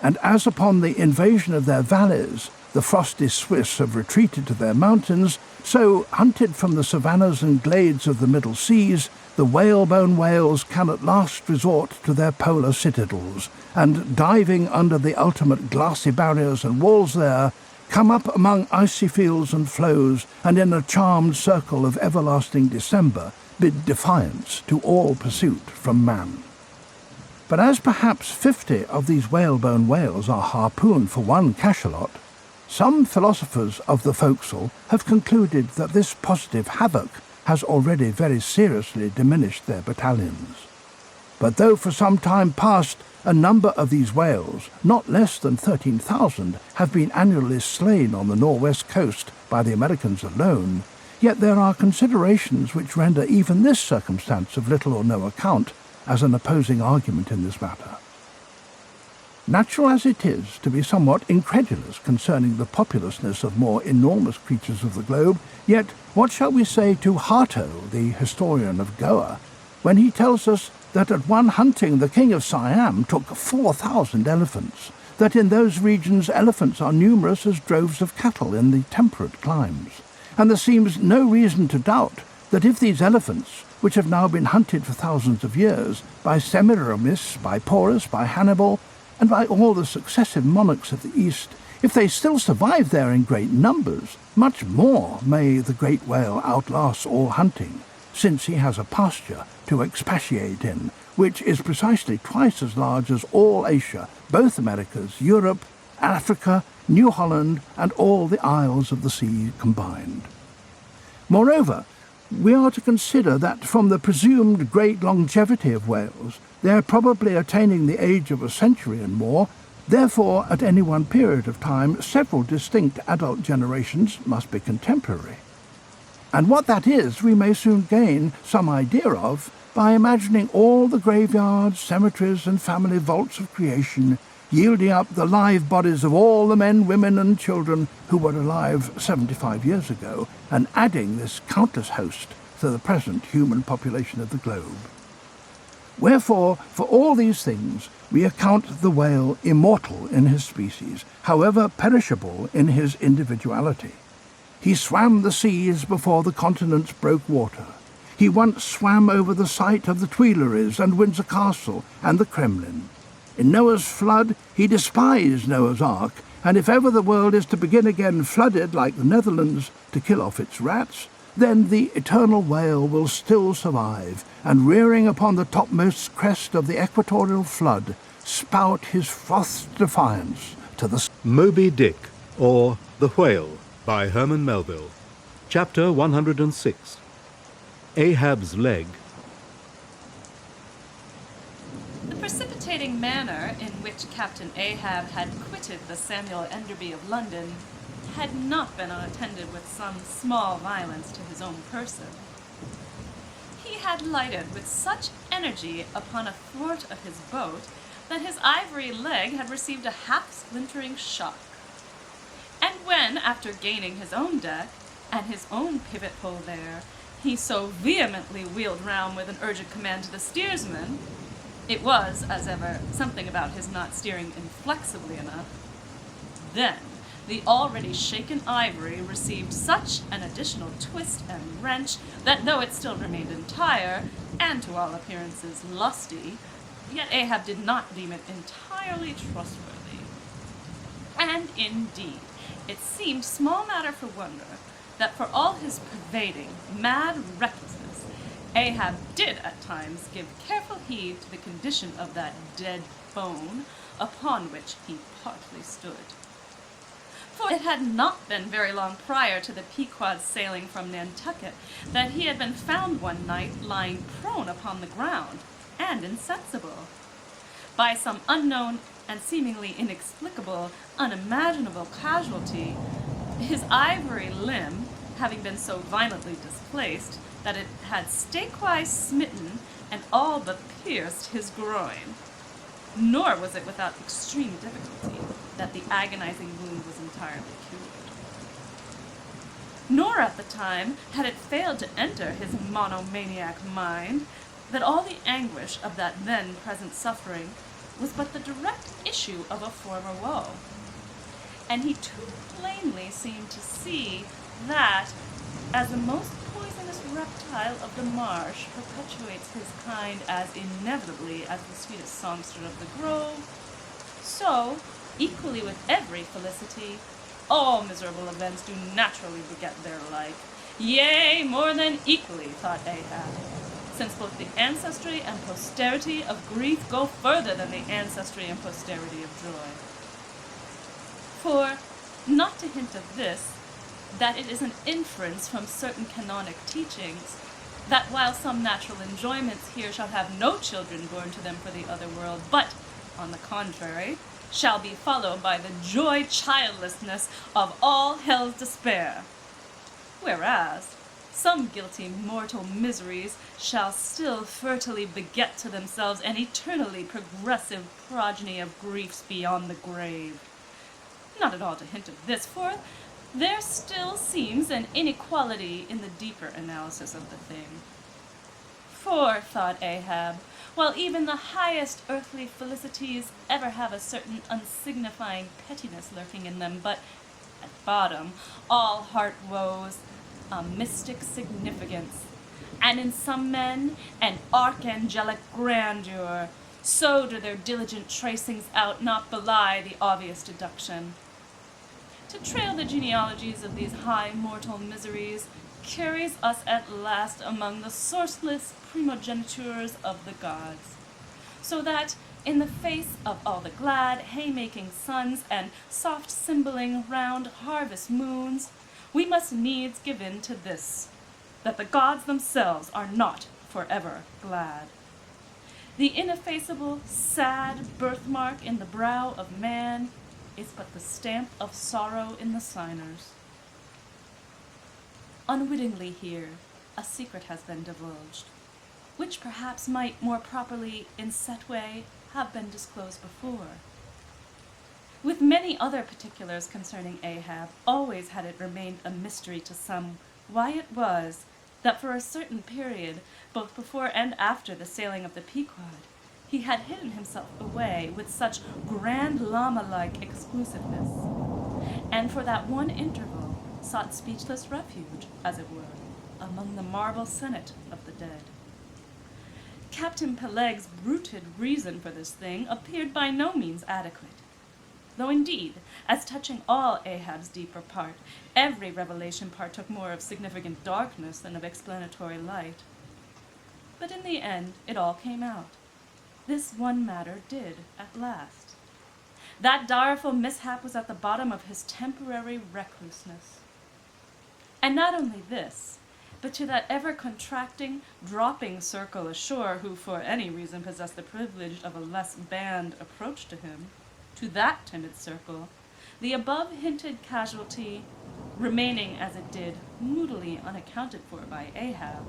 And as upon the invasion of their valleys, the frosty Swiss have retreated to their mountains, so, hunted from the savannas and glades of the Middle Seas, the whalebone whales can at last resort to their polar citadels, and, diving under the ultimate glassy barriers and walls there, come up among icy fields and floes, and in a charmed circle of everlasting December bid defiance to all pursuit from man. But as perhaps 50 of these whalebone whales are harpooned for one cachalot, some philosophers of the forecastle have concluded that this positive havoc has already very seriously diminished their battalions. But though for some time past a number of these whales, not less than 13,000, have been annually slain on the northwest coast by the Americans alone, yet there are considerations which render even this circumstance of little or no account as an opposing argument in this matter. Natural as it is to be somewhat incredulous concerning the populousness of more enormous creatures of the globe, yet what shall we say to Harto, the historian of Goa, when he tells us that at one hunting the king of Siam took 4,000 elephants, that in those regions elephants are numerous as droves of cattle in the temperate climes, and there seems no reason to doubt that if these elephants, which have now been hunted for thousands of years, by Semiramis, by Porus, by Hannibal, and by all the successive monarchs of the East, if they still survive there in great numbers, much more may the great whale outlast all hunting, since he has a pasture to expatiate in, which is precisely twice as large as all Asia, both Americas, Europe, Africa, New Holland, and all the isles of the sea combined. Moreover, we are to consider that from the presumed great longevity of whales, they are probably attaining the age of a century and more. Therefore, at any one period of time, several distinct adult generations must be contemporary. And what that is, we may soon gain some idea of by imagining all the graveyards, cemeteries, and family vaults of creation, yielding up the live bodies of all the men, women, and children who were alive 75 years ago, and adding this countless host to the present human population of the globe. Wherefore, for all these things, we account the whale immortal in his species, however perishable in his individuality. He swam the seas before the continents broke water. He once swam over the site of the Tuileries and Windsor Castle and the Kremlin. In Noah's flood, he despised Noah's Ark, and if ever the world is to begin again flooded like the Netherlands to kill off its rats, then the eternal whale will still survive, and rearing upon the topmost crest of the equatorial flood, spout his frothed defiance to the... Moby-Dick, or The Whale, by Herman Melville. Chapter 106. Ahab's Leg. The precipitating manner in which Captain Ahab had quitted the Samuel Enderby of London had not been unattended with some small violence to his own person. He had lighted with such energy upon a thwart of his boat that his ivory leg had received a half-splintering shock. And when, after gaining his own deck, and his own pivot pole there, he so vehemently wheeled round with an urgent command to the steersman, it was, as ever, something about his not steering inflexibly enough. Then the already shaken ivory received such an additional twist and wrench that though it still remained entire, and to all appearances lusty, yet Ahab did not deem it entirely trustworthy. And indeed, it seemed small matter for wonder that for all his pervading, mad recklessness, Ahab did at times give careful heed to the condition of that dead bone upon which he partly stood. For it had not been very long prior to the Pequod sailing from Nantucket that he had been found one night lying prone upon the ground, and insensible. By some unknown and seemingly inexplicable, unimaginable casualty, his ivory limb, having been so violently displaced that it had stakewise smitten and all but pierced his groin. Nor was it without extreme difficulty that the agonizing wound was entirely cured. Nor at the time had it failed to enter his monomaniac mind that all the anguish of that then present suffering was but the direct issue of a former woe. And he too plainly seemed to see that, as the most poisonous reptile of the marsh perpetuates his kind as inevitably as the sweetest songster of the grove, so, equally with every felicity, all miserable events do naturally beget their like. Yea, more than equally, thought Ahab, since both the ancestry and posterity of grief go further than the ancestry and posterity of joy. For, not to hint of this, that it is an inference from certain canonic teachings, that while some natural enjoyments here shall have no children born to them for the other world, but, on the contrary, shall be followed by the joy childlessness of all hell's despair. Whereas, some guilty mortal miseries shall still fertily beget to themselves an eternally progressive progeny of griefs beyond the grave. Not at all to hint of this, for there still seems an inequality in the deeper analysis of the thing. For, thought Ahab, while even the highest earthly felicities ever have a certain unsignifying pettiness lurking in them, but, at bottom, all heart woes, a mystic significance, and in some men an archangelic grandeur, so do their diligent tracings out not belie the obvious deduction. To trail the genealogies of these high mortal miseries carries us at last among the sourceless primogenitures of the gods, so that, in the face of all the glad haymaking suns and soft cymbaling round harvest moons, we must needs give in to this, that the gods themselves are not forever glad. The ineffaceable, sad birthmark in the brow of man is but the stamp of sorrow in the signers. Unwittingly here, a secret has been divulged, which perhaps might more properly, in set way, have been disclosed before. With many other particulars concerning Ahab, always had it remained a mystery to some why it was that for a certain period, both before and after the sailing of the Pequod, he had hidden himself away with such Grand Lama-like exclusiveness, and for that one interval sought speechless refuge, as it were, among the marble senate of the dead. Captain Peleg's bruited reason for this thing appeared by no means adequate, though indeed, as touching all Ahab's deeper part, every revelation partook more of significant darkness than of explanatory light. But in the end, it all came out. This one matter did, at last. That direful mishap was at the bottom of his temporary recluseness. And not only this, but to that ever-contracting, dropping circle ashore who for any reason possessed the privilege of a less banned approach to him, to that timid circle, the above-hinted casualty, remaining as it did moodily unaccounted for by Ahab,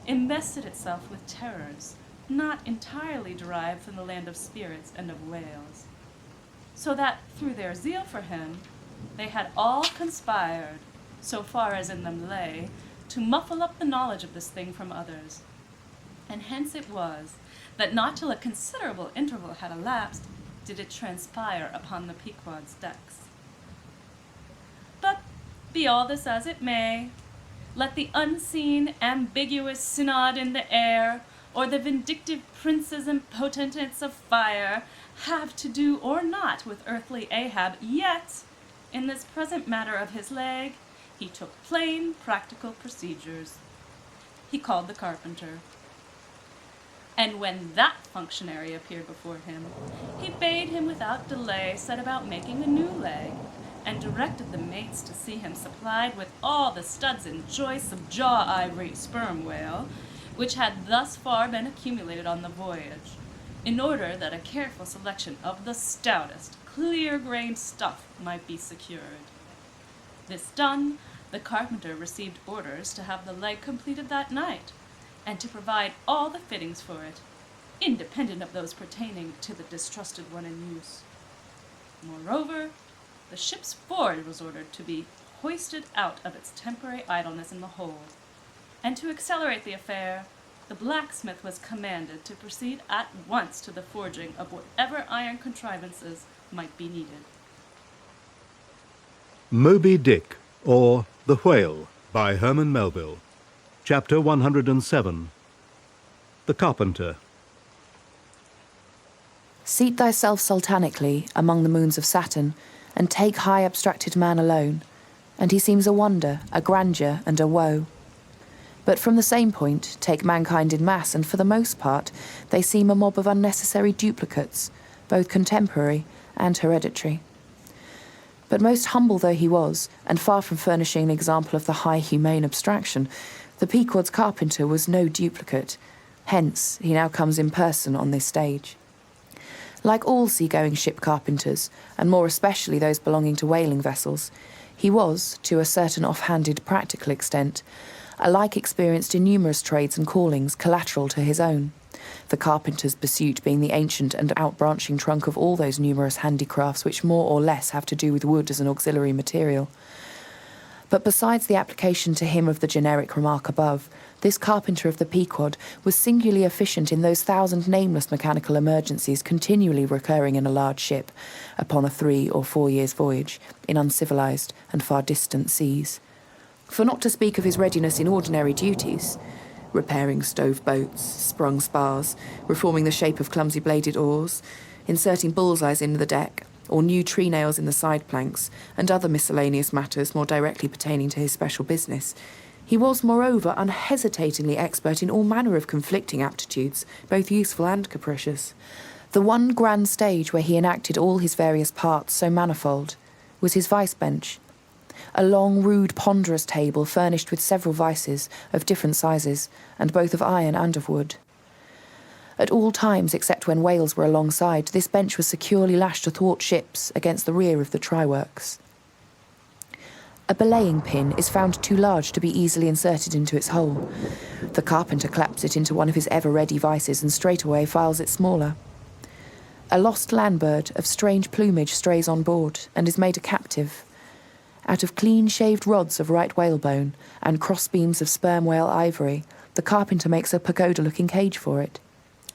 invested itself with terrors not entirely derived from the land of spirits and of whales, so that through their zeal for him they had all conspired, so far as in them lay, to muffle up the knowledge of this thing from others. And hence it was that not till a considerable interval had elapsed did it transpire upon the Pequod's decks. But be all this as it may, let the unseen, ambiguous synod in the air, or the vindictive princes and potentates of fire, have to do or not with earthly Ahab, yet, in this present matter of his leg, he took plain, practical procedures. He called the carpenter. And when that functionary appeared before him, he bade him without delay set about making a new leg, and directed the mates to see him supplied with all the studs and joists of jaw-ivory sperm whale, which had thus far been accumulated on the voyage, in order that a careful selection of the stoutest, clear-grained stuff might be secured. This done, the carpenter received orders to have the leg completed that night, and to provide all the fittings for it, independent of those pertaining to the distrusted one in use. Moreover, the ship's forge was ordered to be hoisted out of its temporary idleness in the hold, and to accelerate the affair, the blacksmith was commanded to proceed at once to the forging of whatever iron contrivances might be needed. Moby-Dick, or The Whale, by Herman Melville. Chapter 107. The Carpenter. Seat thyself sultanically among the moons of Saturn, and take high abstracted man alone, and he seems a wonder, a grandeur, and a woe. But from the same point, take mankind in mass, and for the most part, they seem a mob of unnecessary duplicates, both contemporary and hereditary. But most humble though he was, and far from furnishing an example of the high humane abstraction, the Pequod's carpenter was no duplicate. Hence, he now comes in person on this stage. Like all seagoing ship carpenters, and more especially those belonging to whaling vessels, he was, to a certain off-handed practical extent, alike experienced in numerous trades and callings collateral to his own, the carpenter's pursuit being the ancient and outbranching trunk of all those numerous handicrafts which more or less have to do with wood as an auxiliary material. But besides the application to him of the generic remark above, this carpenter of the Pequod was singularly efficient in those 1,000 nameless mechanical emergencies continually recurring in a large ship, upon a 3 or 4 years' voyage, in uncivilized and far distant seas. For not to speak of his readiness in ordinary duties, repairing stove boats, sprung spars, reforming the shape of clumsy-bladed oars, inserting bullseyes into the deck, or new tree-nails in the side planks, and other miscellaneous matters more directly pertaining to his special business, he was, moreover, unhesitatingly expert in all manner of conflicting aptitudes, both useful and capricious. The one grand stage where he enacted all his various parts so manifold was his vice bench. A long, rude, ponderous table furnished with several vices of different sizes, and both of iron and of wood. At all times, except when whales were alongside, this bench was securely lashed athwart ships against the rear of the try-works. A belaying pin is found too large to be easily inserted into its hole. The carpenter claps it into one of his ever-ready vices and straightway files it smaller. A lost landbird of strange plumage strays on board and is made a captive. Out of clean-shaved rods of right whalebone and crossbeams of sperm whale ivory, the carpenter makes a pagoda-looking cage for it.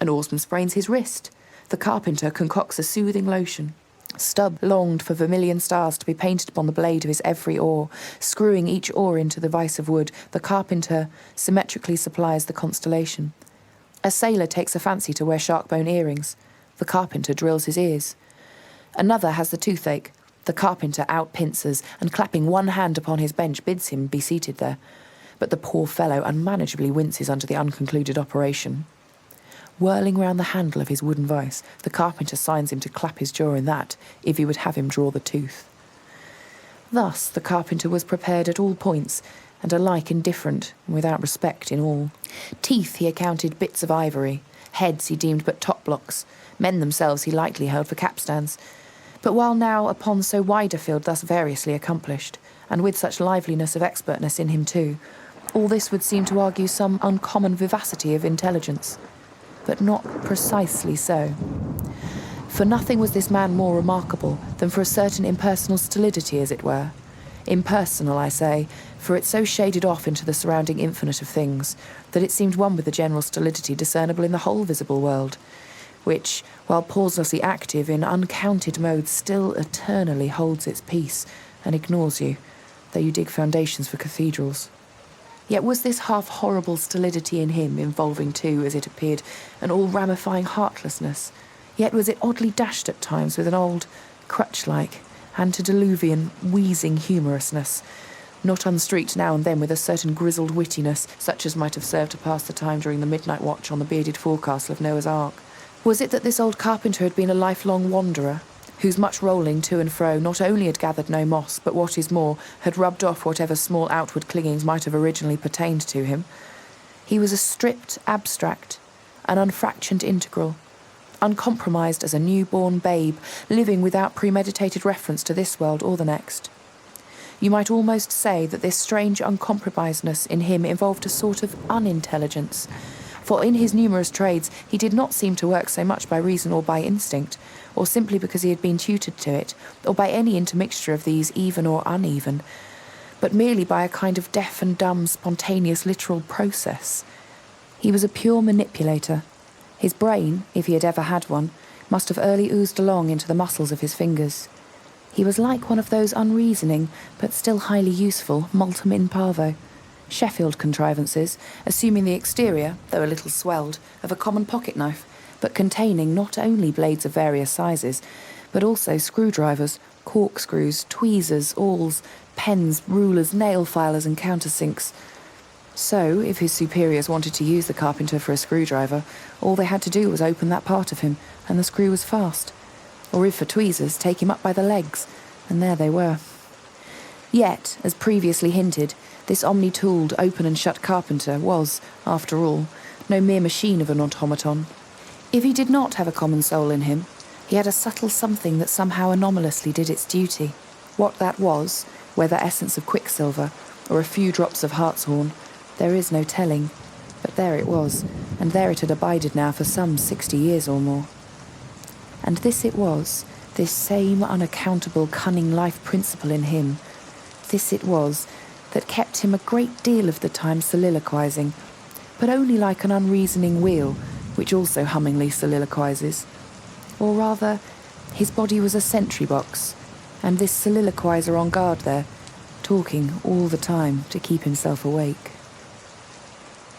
An oarsman sprains his wrist. The carpenter concocts a soothing lotion. Stubb longed for vermilion stars to be painted upon the blade of his every oar. Screwing each oar into the vice of wood, the carpenter symmetrically supplies the constellation. A sailor takes a fancy to wear shark-bone earrings. The carpenter drills his ears. Another has the toothache. The carpenter out-pincers, and clapping one hand upon his bench bids him be seated there. But the poor fellow unmanageably winces under the unconcluded operation. Whirling round the handle of his wooden vice, the carpenter signs him to clap his jaw in that, if he would have him draw the tooth. Thus the carpenter was prepared at all points, and alike indifferent, and without respect in all. Teeth he accounted bits of ivory, heads he deemed but top blocks, men themselves he lightly held for capstans. But while now upon so wide a field thus variously accomplished, and with such liveliness of expertness in him too, all this would seem to argue some uncommon vivacity of intelligence. But not precisely so. For nothing was this man more remarkable than for a certain impersonal stolidity, as it were. Impersonal, I say, for it so shaded off into the surrounding infinite of things, that it seemed one with the general stolidity discernible in the whole visible world, which, while pauselessly active in uncounted modes, still eternally holds its peace and ignores you, though you dig foundations for cathedrals. Yet was this half-horrible stolidity in him, involving too, as it appeared, an all-ramifying heartlessness, yet was it oddly dashed at times with an old, crutch-like, antediluvian, wheezing humorousness, not unstreaked now and then with a certain grizzled wittiness, such as might have served to pass the time during the midnight watch on the bearded forecastle of Noah's Ark. Was it that this old carpenter had been a lifelong wanderer, whose much rolling to and fro not only had gathered no moss, but what is more, had rubbed off whatever small outward clingings might have originally pertained to him? He was a stripped abstract, an unfractioned integral, uncompromised as a newborn babe, living without premeditated reference to this world or the next. You might almost say that this strange uncompromisedness in him involved a sort of unintelligence, for in his numerous trades he did not seem to work so much by reason or by instinct, or simply because he had been tutored to it, or by any intermixture of these even or uneven, but merely by a kind of deaf and dumb, spontaneous, literal process. He was a pure manipulator. His brain, if he had ever had one, must have early oozed along into the muscles of his fingers. He was like one of those unreasoning, but still highly useful, multum in parvo, Sheffield contrivances, assuming the exterior, though a little swelled, of a common pocket-knife, but containing not only blades of various sizes, but also screwdrivers, corkscrews, tweezers, awls, pens, rulers, nail filers, and countersinks. So, if his superiors wanted to use the carpenter for a screwdriver, all they had to do was open that part of him, and the screw was fast. Or if for tweezers, take him up by the legs, and there they were. Yet, as previously hinted, this omni-tooled, open and shut carpenter was, after all, no mere machine of an automaton. If he did not have a common soul in him, he had a subtle something that somehow anomalously did its duty. What that was, whether essence of quicksilver or a few drops of hartshorn, there is no telling, but there it was, and there it had abided now for some 60 years or more. And this it was, this same unaccountable cunning life principle in him, this it was that kept him a great deal of the time soliloquizing, but only like an unreasoning wheel, which also hummingly soliloquizes. Or rather, his body was a sentry box, and this soliloquizer on guard there, talking all the time to keep himself awake.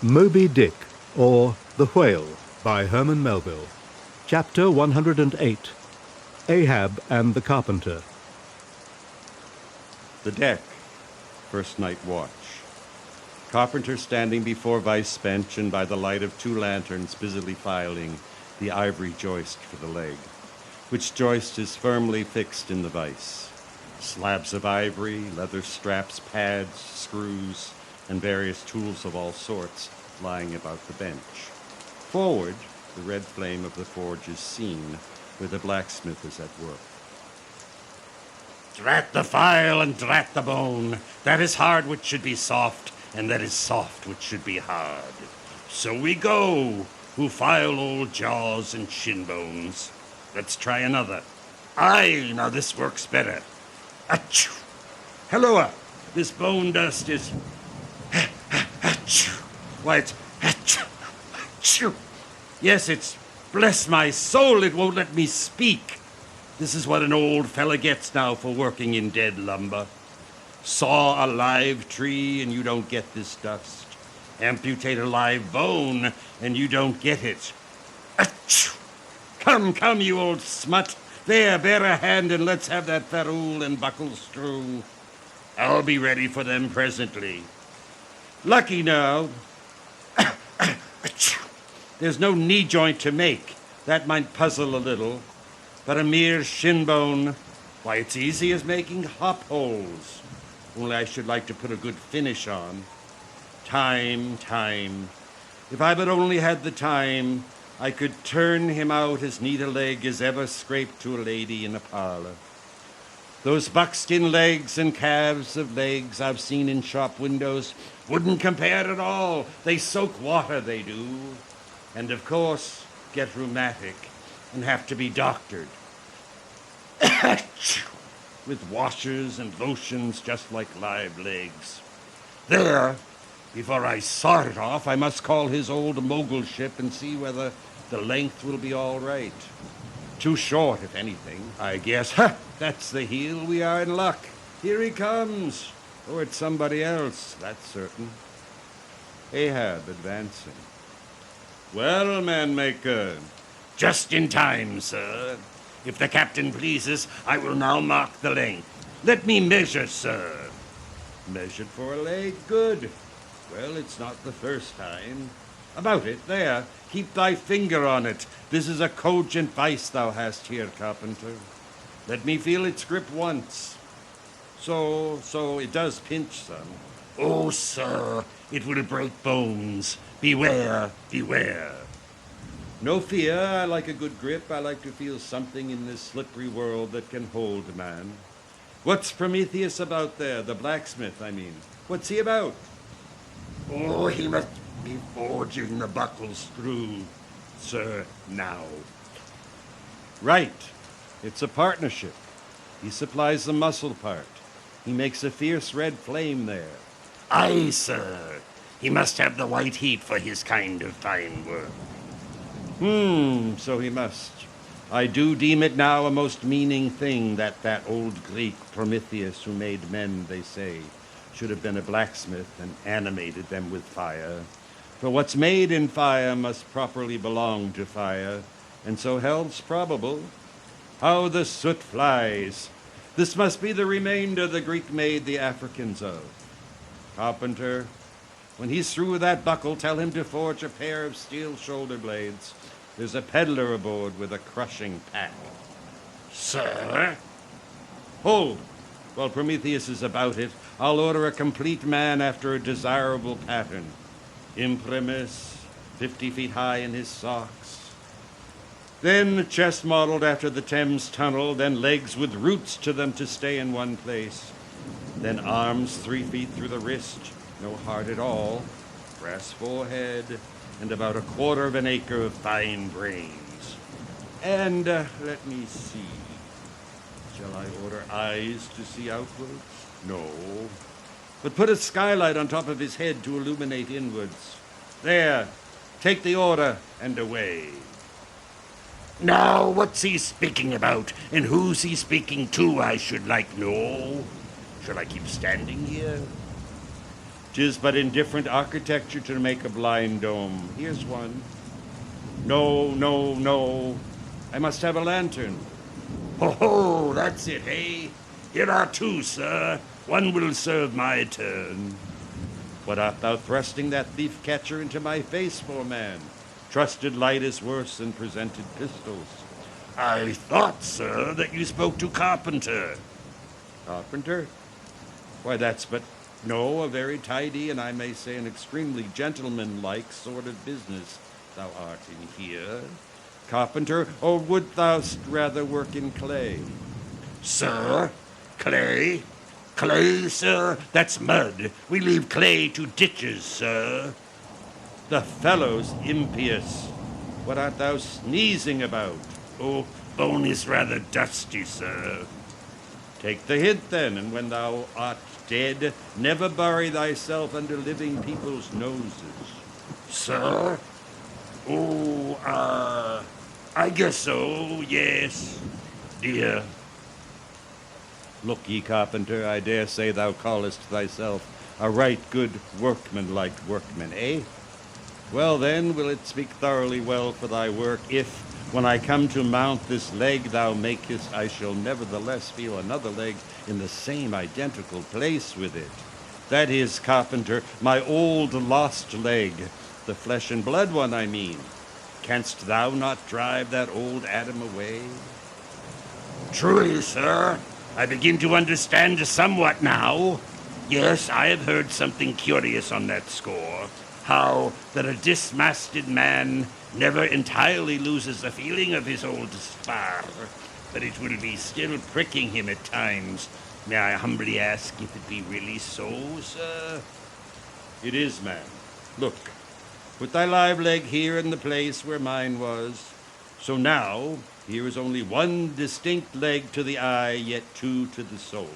Moby-Dick, or The Whale, by Herman Melville. Chapter 108. Ahab and the Carpenter. The deck. First night watch. Carpenter standing before vice bench and by the light of 2 lanterns busily filing the ivory joist for the leg, which joist is firmly fixed in the vice. Slabs of ivory, leather straps, pads, screws, and various tools of all sorts lying about the bench. Forward, the red flame of the forge is seen, where the blacksmith is at work. Drat the file and drat the bone. That is hard which should be soft, and that is soft which should be hard. So we go, who file old jaws and shin bones. Let's try another. Aye, now this works better. Achoo! Helloa! This bone dust is... Achoo! Why, it's... Achoo! Achoo! Yes, it's... Bless my soul, it won't let me speak. This is what an old fella gets now for working in dead lumber. Saw a live tree and you don't get this dust. Amputate a live bone and you don't get it. Achoo! Come, come, you old smut. There, bear a hand and let's have that ferrule and buckle strew. I'll be ready for them presently. Lucky now. There's no knee joint to make. That might puzzle a little. But a mere shin bone, why, it's easy as making hop holes. Only I should like to put a good finish on. Time. If I but only had the time, I could turn him out as neat a leg as ever scraped to a lady in a parlor. Those buckskin legs and calves of legs I've seen in shop windows wouldn't compare at all. They soak water, they do. And of course, get rheumatic and have to be doctored. With washers and lotions just like live legs. There, before I sawed it off, I must call his old mogul ship and see whether the length will be all right. Too short, if anything, I guess. Ha! That's the heel. We are in luck. Here he comes. Or it's somebody else, that's certain. Ahab advancing. Well, man-maker. Just in time, sir. If the captain pleases, I will now mark the length. Let me measure, sir. Measured for a leg? Good. Well, it's not the first time. About it, there. Keep thy finger on it. This is a cogent vice thou hast here, carpenter. Let me feel its grip once. So it does pinch some. Oh, sir, it will break bones. Beware, beware. No fear, I like a good grip. I like to feel something in this slippery world that can hold a man. What's Prometheus about there? The blacksmith, I mean. What's he about? Oh, he must be forging the buckles through, sir, now. Right. It's a partnership. He supplies the muscle part. He makes a fierce red flame there. Aye, sir. He must have the white heat for his kind of fine work. So he must. I do deem it now a most meaning thing that old Greek Prometheus, who made men, they say, should have been a blacksmith and animated them with fire. For what's made in fire must properly belong to fire, and so hell's probable. How the soot flies! This must be the remainder the Greek made the Africans of. Carpenter, when he's through with that buckle, tell him to forge a pair of steel shoulder blades. There's a peddler aboard with a crushing pack. Sir? Hold! While Prometheus is about it, I'll order a complete man after a desirable pattern. Imprimis, 50 feet high in his socks. Then chest modeled after the Thames Tunnel, then legs with roots to them to stay in one place. Then arms 3 feet through the wrist, no heart at all, brass forehead, and about 1/4 of an acre of fine brains. And, let me see. Shall I order eyes to see outwards? No. But put a skylight on top of his head to illuminate inwards. There, take the order and away. Now, what's he speaking about, and who's he speaking to, I should like know? Shall I keep standing here? 'Tis but indifferent architecture to make a blind dome. Here's one. No. I must have a lantern. Ho, that's it, eh? Here are 2, sir. One will serve my turn. What art thou thrusting that thief-catcher into my face for, man? Trusted light is worse than presented pistols. I thought, sir, that you spoke to Carpenter. Carpenter? Why, that's but a very tidy, and I may say an extremely gentlemanlike sort of business thou art in here. Carpenter, or wouldst thou rather work in clay? Sir? Clay? Clay, sir? That's mud. We leave clay to ditches, sir. The fellow's impious. What art thou sneezing about? Oh, bone is rather dusty, sir. Take the hint, then, and when thou art dead, never bury thyself under living people's noses. Sir? Oh, I guess so, yes. Dear. Look ye, Carpenter, I dare say thou callest thyself a right good workman-like workman, eh? Well, then, will it speak thoroughly well for thy work, if, when I come to mount this leg thou makest, I shall nevertheless feel another leg in the same identical place with it. That is, Carpenter, my old lost leg, the flesh and blood one, I mean. Canst thou not drive that old Adam away? Truly, sir, I begin to understand somewhat now. Yes, I have heard something curious on that score. How that a dismasted man never entirely loses the feeling of his old spar, but it will be still pricking him at times. May I humbly ask if it be really so, sir? It is, man. Look, put thy live leg here in the place where mine was. So now, here is only one distinct leg to the eye, yet two to the soul.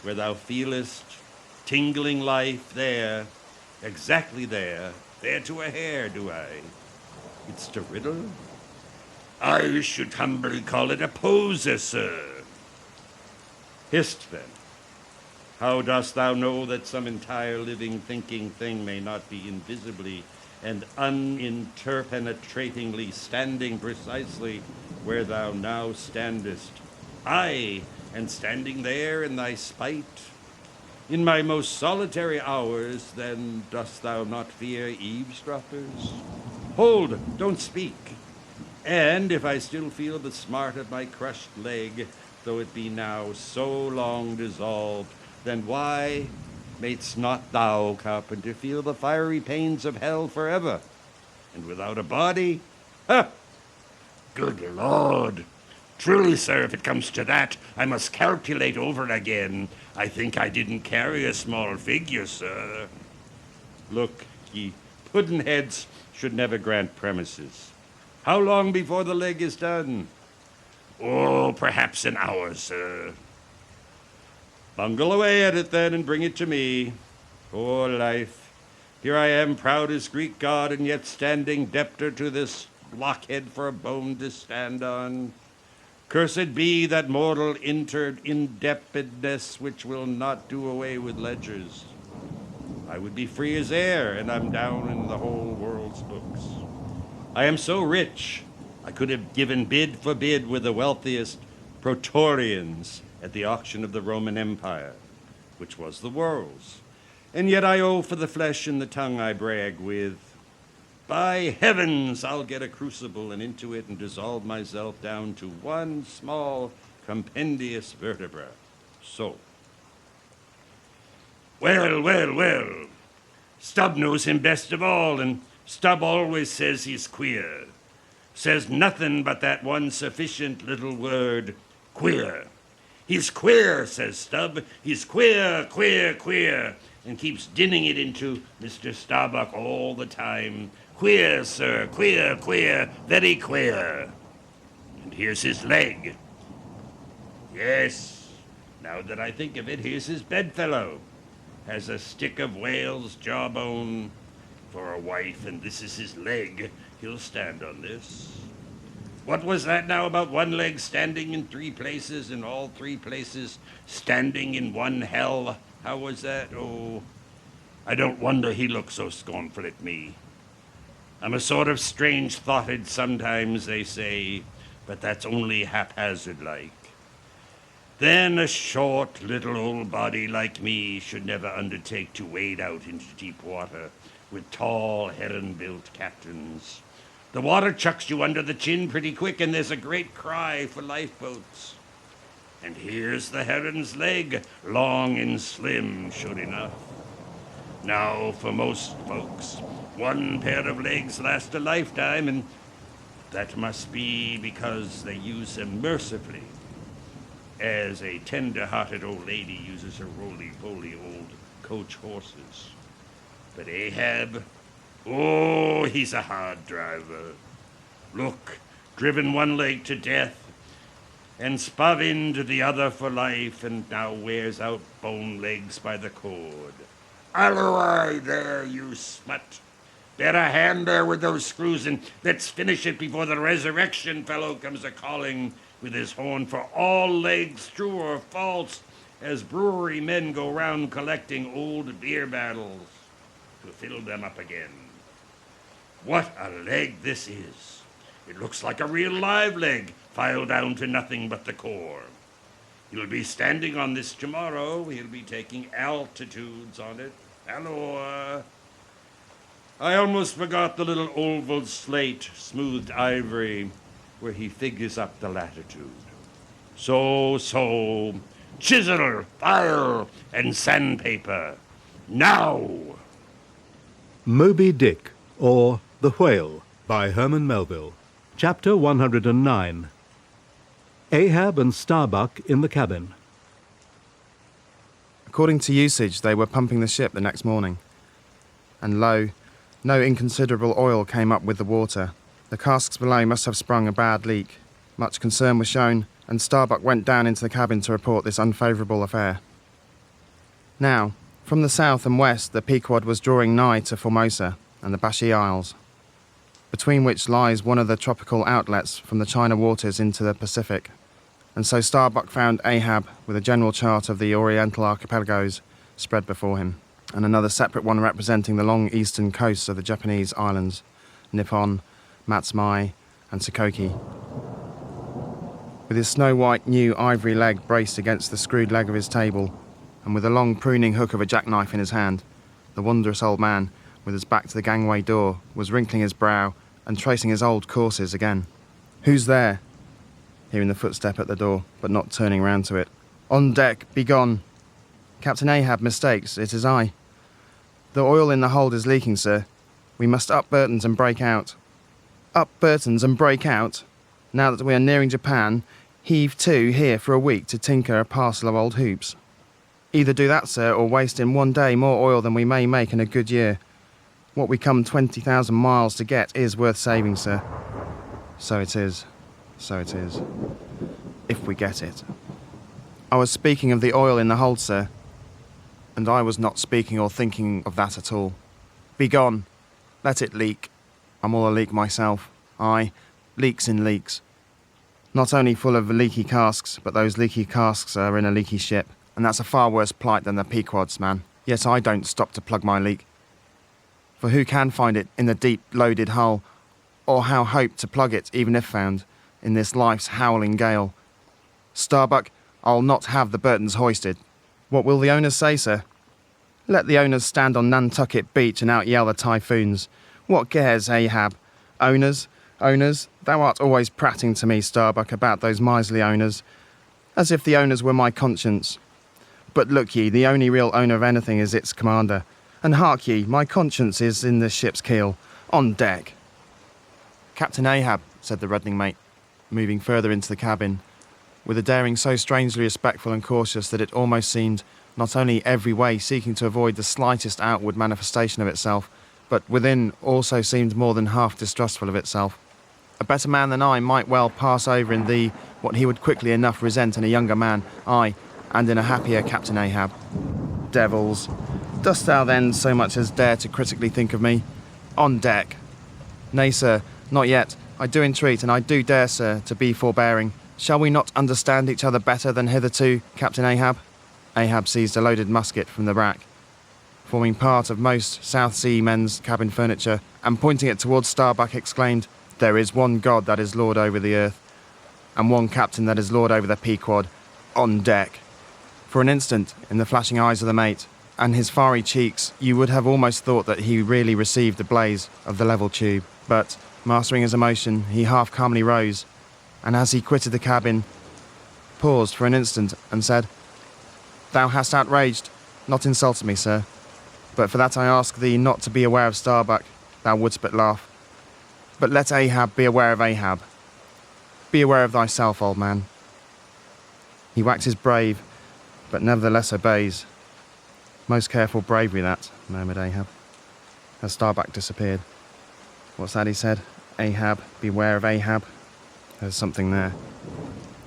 Where thou feelest tingling life, there, exactly there to a hair do I. It's to riddle? I should humbly call it a poser, sir. Hist, then. How dost thou know that some entire living thinking thing may not be invisibly and uninterpenetratingly standing precisely where thou now standest? Aye, and standing there in thy spite? In my most solitary hours, then, dost thou not fear eavesdroppers? Hold, don't speak. And if I still feel the smart of my crushed leg, though it be now so long dissolved, then why mayst not thou, Carpenter, feel the fiery pains of hell forever? And without a body? Ha! Good Lord! Truly, sir, if it comes to that, I must calculate over again. I think I didn't carry a small figure, sir. Look, ye puddin-heads should never grant premises. How long before the leg is done? Oh, perhaps an hour, sir. Bungle away at it, then, and bring it to me. Poor life. Here I am, proud as Greek god, and yet standing debtor to this blockhead for a bone to stand on. Cursed be that mortal indebtedness which will not do away with ledgers. I would be free as air, and I'm down in the whole world's books. I am so rich, I could have given bid for bid with the wealthiest Praetorians at the auction of the Roman Empire, which was the world's. And yet I owe for the flesh and the tongue I brag with. By heavens, I'll get a crucible and into it and dissolve myself down to one small compendious vertebra. So. Well. Stubb knows him best of all, and Stubb always says he's queer. Says nothing but that one sufficient little word, queer. He's queer, says Stubb. He's queer, and keeps dinning it into Mr. Starbuck all the time. Queer, sir, queer, very queer. And here's his leg. Yes, now that I think of it, here's his bedfellow. Has a stick of whale's jawbone for a wife, and this is his leg. He'll stand on this. What was that now about one leg standing in three places, and all three places standing in one hell? How was that? Oh, I don't wonder he looks so scornful at me. I'm a sort of strange-thoughted sometimes, they say, but that's only haphazard-like. Then a short, little old body like me should never undertake to wade out into deep water with tall, heron-built captains. The water chucks you under the chin pretty quick, and there's a great cry for lifeboats. And here's the heron's leg, long and slim, sure enough. Now, for most folks, one pair of legs lasts a lifetime, and that must be because they use them mercifully, as a tender-hearted old lady uses her roly-poly old coach horses. But Ahab, oh, he's a hard driver. Look, driven one leg to death, and spavined the other for life, and now wears out bone legs by the cord. Alloway there, you smut. Bear a hand there with those screws, and let's finish it before the resurrection fellow comes a-calling with his horn for all legs, true or false, as brewery men go round collecting old beer barrels to fill them up again. What a leg this is. It looks like a real live leg, filed down to nothing but the core. He'll be standing on this tomorrow. He'll be taking altitudes on it. Hello. I almost forgot the little oval slate, smoothed ivory, where he figures up the latitude. So, chisel, file, and sandpaper. Now! Moby-Dick, or The Whale, by Herman Melville. Chapter 109. Ahab and Starbuck in the cabin. According to usage, they were pumping the ship the next morning. And lo, no inconsiderable oil came up with the water. The casks below must have sprung a bad leak. Much concern was shown, and Starbuck went down into the cabin to report this unfavourable affair. Now, from the south and west, the Pequod was drawing nigh to Formosa and the Bashi Isles, between which lies one of the tropical outlets from the China waters into the Pacific. And so Starbuck found Ahab with a general chart of the Oriental archipelagos spread before him, and another separate one representing the long eastern coasts of the Japanese islands, Nippon, Matsumae, and Shikoku. With his snow-white new ivory leg braced against the screwed leg of his table, and with a long pruning hook of a jackknife in his hand, the wondrous old man, with his back to the gangway door, was wrinkling his brow and tracing his old courses again. "Who's there?" Hearing the footstep at the door, but not turning round to it. "On deck, be gone." "Captain Ahab mistakes, it is I." "The oil in the hold is leaking, sir. We must up Burtons and break out." "Up Burtons and break out? Now that we are nearing Japan, heave to here for a week to tinker a parcel of old hoops." "Either do that, sir, or waste in one day more oil than we may make in a good year. What we come 20,000 miles to get is worth saving, sir." "So it is. So it is. If we get it." "I was speaking of the oil in the hold, sir." "And I was not speaking or thinking of that at all. Be gone. Let it leak. I'm all a leak myself. Aye, leaks in leaks. Not only full of leaky casks, but those leaky casks are in a leaky ship, and that's a far worse plight than the Pequod's, man. Yet I don't stop to plug my leak. For who can find it in the deep, loaded hull, or how hope to plug it, even if found, in this life's howling gale? Starbuck, I'll not have the Burtons hoisted." "What will the owners say, sir?" "Let the owners stand on Nantucket Beach and out-yell the typhoons. What cares, Ahab? Owners? Owners? Thou art always prating to me, Starbuck, about those miserly owners, as if the owners were my conscience. But look ye, the only real owner of anything is its commander. And hark ye, my conscience is in this ship's keel. On deck." "Captain Ahab," said the reddening mate, moving further into the cabin, with a daring so strangely respectful and cautious that it almost seemed not only every way seeking to avoid the slightest outward manifestation of itself, but within also seemed more than half distrustful of itself. "A better man than I might well pass over in thee what he would quickly enough resent in a younger man, aye, and in a happier Captain Ahab. Devils! Dost thou then so much as dare to critically think of me? On deck." "Nay, sir, not yet. I do entreat, and I do dare, sir, to be forbearing. Shall we not understand each other better than hitherto, Captain Ahab?" Ahab seized a loaded musket from the rack, forming part of most South Sea men's cabin furniture, and pointing it towards Starbuck, exclaimed, "There is one God that is Lord over the earth, and one captain that is Lord over the Pequod. On deck." For an instant, in the flashing eyes of the mate, and his fiery cheeks, you would have almost thought that he really received the blaze of the level tube. But, mastering his emotion, he half calmly rose, and as he quitted the cabin, paused for an instant and said, "Thou hast outraged, not insulted me, sir. But for that I ask thee not to be aware of Starbuck, thou wouldst but laugh. But let Ahab be aware of Ahab. Be aware of thyself, old man." He waxes brave, but nevertheless obeys. "Most careful bravery, that," murmured Ahab, as Starbuck disappeared. "What's that?" he said. "Ahab, beware of Ahab." There's something there.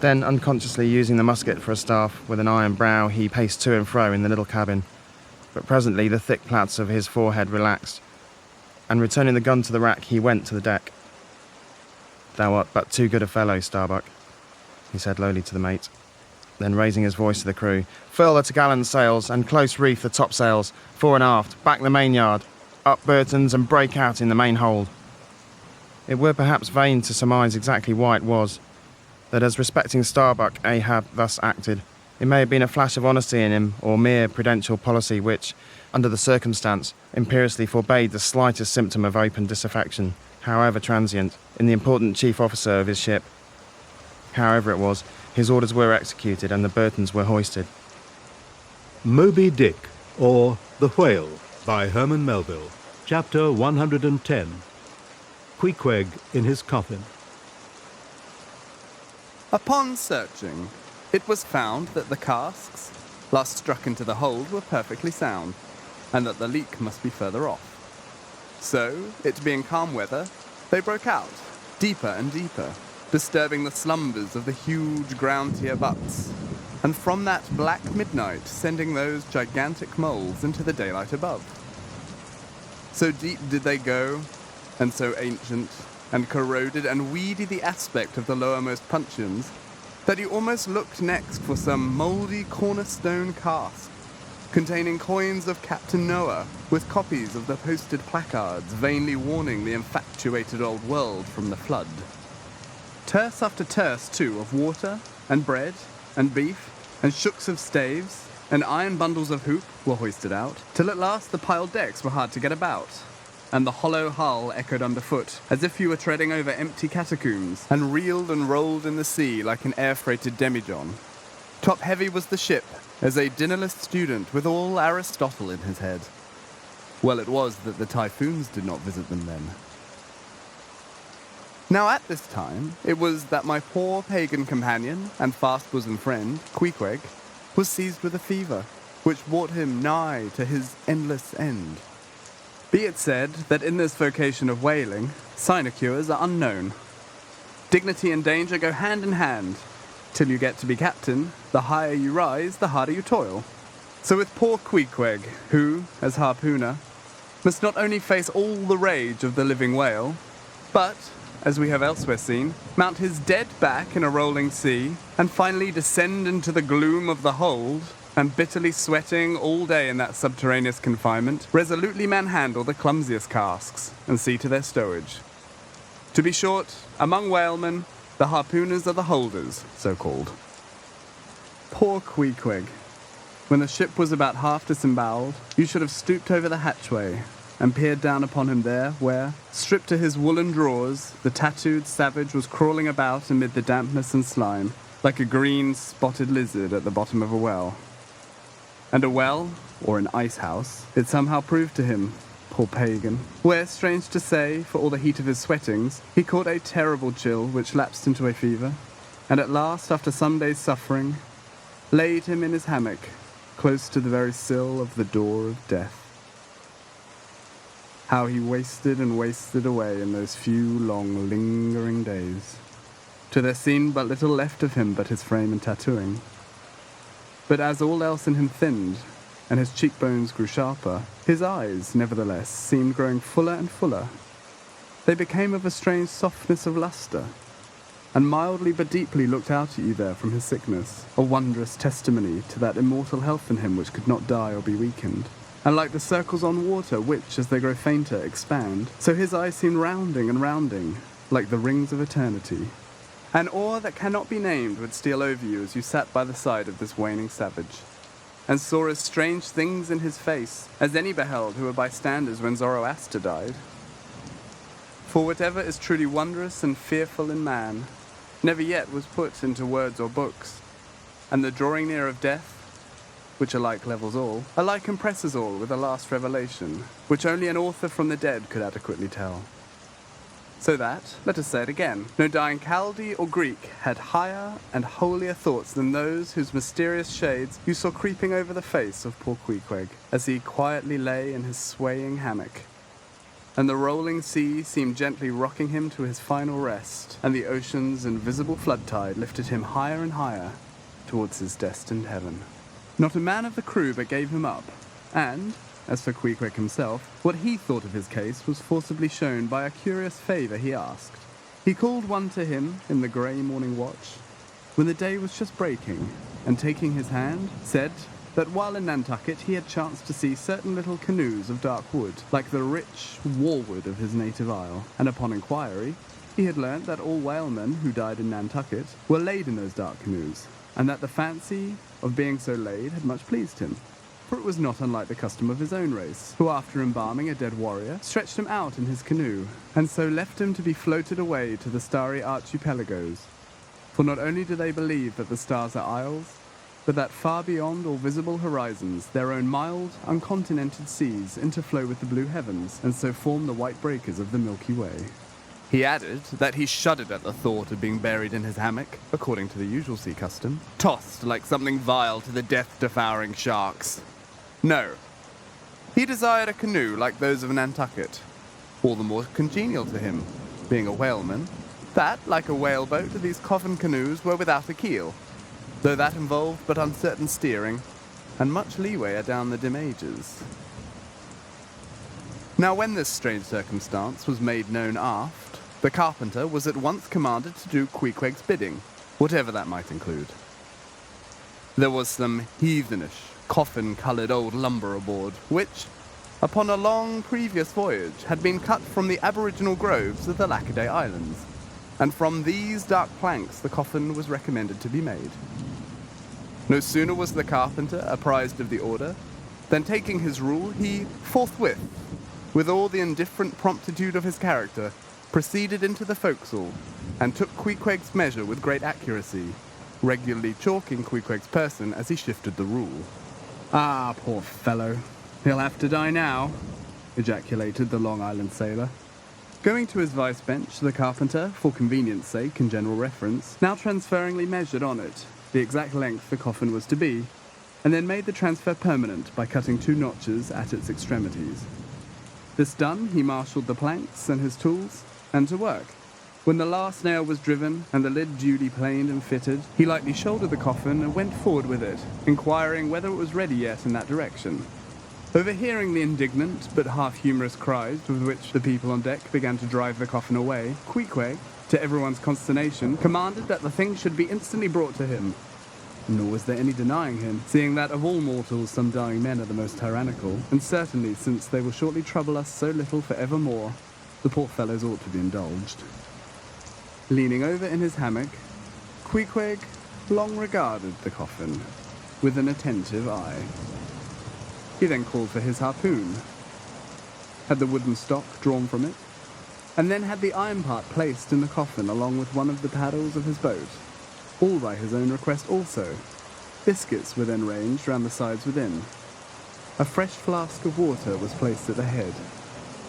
Then, unconsciously using the musket for a staff, with an iron brow, he paced to and fro in the little cabin. But presently the thick plaits of his forehead relaxed, and returning the gun to the rack, he went to the deck. "Thou art but too good a fellow, Starbuck," he said lowly to the mate. Then raising his voice to the crew, "Furl the t'gallant sails, and close reef the topsails, fore and aft, back the mainyard, up Burtons, and break out in the main hold." It were perhaps vain to surmise exactly why it was that as respecting Starbuck Ahab thus acted. It may have been a flash of honesty in him, or mere prudential policy which, under the circumstance, imperiously forbade the slightest symptom of open disaffection, however transient, in the important chief officer of his ship. However it was, his orders were executed and the Burtons were hoisted. Moby-Dick, or The Whale, by Herman Melville. Chapter 110. Queequeg in his coffin. Upon searching, it was found that the casks, last struck into the hold, were perfectly sound, and that the leak must be further off. So, it being calm weather, they broke out, deeper and deeper, disturbing the slumbers of the huge ground-tier butts, and from that black midnight sending those gigantic moles into the daylight above. So deep did they go, and so ancient, and corroded and weedy the aspect of the lowermost puncheons, that he almost looked next for some mouldy cornerstone cask, containing coins of Captain Noah, with copies of the posted placards vainly warning the infatuated old world from the flood. Terce after terce, too, of water, and bread, and beef, and shooks of staves, and iron bundles of hoop were hoisted out, till at last the piled decks were hard to get about, and the hollow hull echoed underfoot, as if you were treading over empty catacombs, and reeled and rolled in the sea like an air-freighted demijohn. Top-heavy was the ship, as a dinnerless student with all Aristotle in his head. Well it was that the typhoons did not visit them then. Now at this time, it was that my poor pagan companion and fast-bosom friend, Queequeg, was seized with a fever, which brought him nigh to his endless end. Be it said that in this vocation of whaling, sinecures are unknown. Dignity and danger go hand in hand. Till you get to be captain, the higher you rise, the harder you toil. So with poor Queequeg, who, as harpooner, must not only face all the rage of the living whale, but, as we have elsewhere seen, mount his dead back in a rolling sea, and finally descend into the gloom of the hold, and bitterly sweating all day in that subterraneous confinement, resolutely manhandle the clumsiest casks, and see to their stowage. To be short, among whalemen, the harpooners are the holders, so called. Poor Queequeg. When the ship was about half disemboweled, you should have stooped over the hatchway, and peered down upon him there, where, stripped to his woolen drawers, the tattooed savage was crawling about amid the dampness and slime, like a green, spotted lizard at the bottom of a well. And a well, or an ice-house, it somehow proved to him, poor pagan, where, strange to say, for all the heat of his sweatings, he caught a terrible chill which lapsed into a fever, and at last, after some days' suffering, laid him in his hammock, close to the very sill of the door of death. How he wasted and wasted away in those few long, lingering days, till there seemed but little left of him but his frame and tattooing. But as all else in him thinned, and his cheekbones grew sharper, his eyes, nevertheless, seemed growing fuller and fuller. They became of a strange softness of lustre, and mildly but deeply looked out at you there from his sickness, a wondrous testimony to that immortal health in him which could not die or be weakened. And like the circles on water which, as they grow fainter, expand, so his eyes seemed rounding and rounding, like the rings of eternity. An awe that cannot be named would steal over you as you sat by the side of this waning savage, and saw as strange things in his face as any beheld who were bystanders when Zoroaster died. For whatever is truly wondrous and fearful in man, never yet was put into words or books, and the drawing near of death, which alike levels all, alike impresses all with a last revelation, which only an author from the dead could adequately tell. So that, let us say it again, no dying Chaldee or Greek had higher and holier thoughts than those whose mysterious shades you saw creeping over the face of poor Queequeg, as he quietly lay in his swaying hammock. And the rolling sea seemed gently rocking him to his final rest, and the ocean's invisible flood tide lifted him higher and higher towards his destined heaven. Not a man of the crew but gave him up, and, as for Queequeg himself, what he thought of his case was forcibly shown by a curious favour he asked. He called one to him in the grey morning watch, when the day was just breaking, and taking his hand, said that while in Nantucket he had chanced to see certain little canoes of dark wood, like the rich warwood of his native isle, and upon inquiry, he had learnt that all whalemen who died in Nantucket were laid in those dark canoes, and that the fancy of being so laid had much pleased him. For it was not unlike the custom of his own race, who after embalming a dead warrior, stretched him out in his canoe, and so left him to be floated away to the starry archipelagos. For not only do they believe that the stars are isles, but that far beyond all visible horizons, their own mild, uncontinented seas interflow with the blue heavens, and so form the white breakers of the Milky Way. He added that he shuddered at the thought of being buried in his hammock, according to the usual sea custom, tossed like something vile to the death-devouring sharks. No. He desired a canoe like those of Nantucket, all the more congenial to him, being a whaleman, that, like a whaleboat, these coffin canoes were without a keel, though that involved but uncertain steering, and much leeway adown the dim ages. Now when this strange circumstance was made known aft, the carpenter was at once commanded to do Queequeg's bidding, whatever that might include. There was some heathenish, coffin-coloured old lumber aboard, which, upon a long previous voyage, had been cut from the aboriginal groves of the Lackaday Islands, and from these dark planks the coffin was recommended to be made. No sooner was the carpenter apprised of the order, than taking his rule, he forthwith, with all the indifferent promptitude of his character, proceeded into the forecastle, and took Queequeg's measure with great accuracy, regularly chalking Queequeg's person as he shifted the rule. "Ah, poor fellow, he'll have to die now," ejaculated the Long Island sailor. Going to his vice bench, the carpenter, for convenience sake and general reference, now transferringly measured on it the exact length the coffin was to be, and then made the transfer permanent by cutting 2 notches at its extremities. This done, he marshalled the planks and his tools, and to work. When the last nail was driven and the lid duly planed and fitted, he lightly shouldered the coffin and went forward with it, inquiring whether it was ready yet in that direction. Overhearing the indignant but half-humorous cries with which the people on deck began to drive the coffin away, Queequeg, to everyone's consternation, commanded that the thing should be instantly brought to him. Nor was there any denying him, seeing that of all mortals some dying men are the most tyrannical, and certainly, since they will shortly trouble us so little for evermore, the poor fellows ought to be indulged. Leaning over in his hammock, Queequeg long regarded the coffin with an attentive eye. He then called for his harpoon, had the wooden stock drawn from it, and then had the iron part placed in the coffin along with one of the paddles of his boat, all by his own request also. Biscuits were then ranged round the sides within. A fresh flask of water was placed at the head,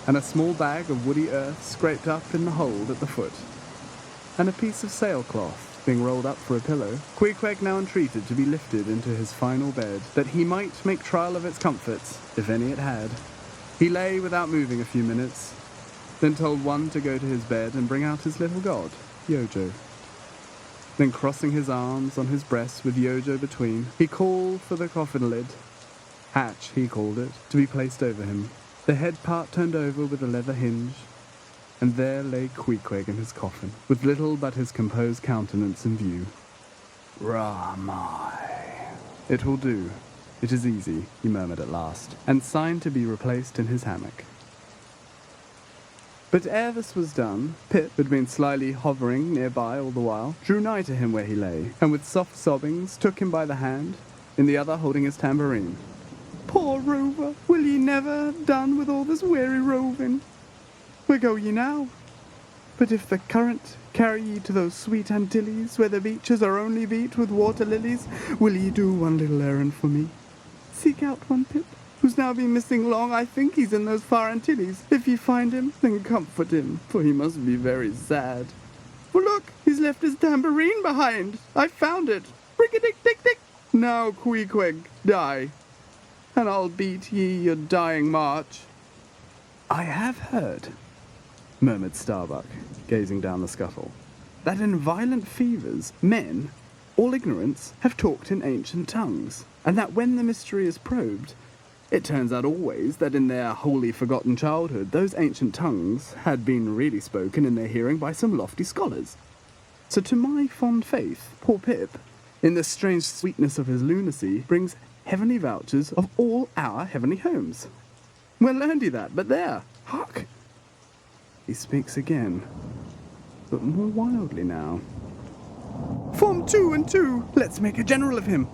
and a small bag of woody earth scraped up in the hold at the foot, and a piece of sailcloth being rolled up for a pillow, Queequeg now entreated to be lifted into his final bed, that he might make trial of its comforts, if any it had. He lay without moving a few minutes, then told one to go to his bed and bring out his little god, Yojo. Then crossing his arms on his breast with Yojo between, he called for the coffin lid, hatch he called it, to be placed over him, the head part turned over with a leather hinge, and there lay Queequeg in his coffin, with little but his composed countenance in view. "Ramai. It will do. It is easy," he murmured at last, and signed to be replaced in his hammock. But ere this was done, Pip, who had been slyly hovering nearby all the while, drew nigh to him where he lay, and with soft sobbings took him by the hand, in the other holding his tambourine. "Poor rover, will ye never have done with all this weary roving? Where go ye now?" But if the current carry ye to those sweet Antilles, where the beaches are only beat with water lilies, will ye do one little errand for me? Seek out one Pip, who's now been missing long. I think he's in those far Antilles. If ye find him, then comfort him, for he must be very sad. For look, he's left his tambourine behind. I found it. Rick-a-dick-dick-dick. Now, Queequeg, die, and I'll beat ye your dying march. I have heard, murmured Starbuck, gazing down the scuttle, that in violent fevers men, all ignorance, have talked in ancient tongues, and that when the mystery is probed, it turns out always that in their wholly forgotten childhood those ancient tongues had been really spoken in their hearing by some lofty scholars. So to my fond faith, poor Pip, in the strange sweetness of his lunacy, brings heavenly vouchers of all our heavenly homes. Where learned he that? But there, hark! He speaks again, but more wildly now. Form 2 and 2, let's make a general of him.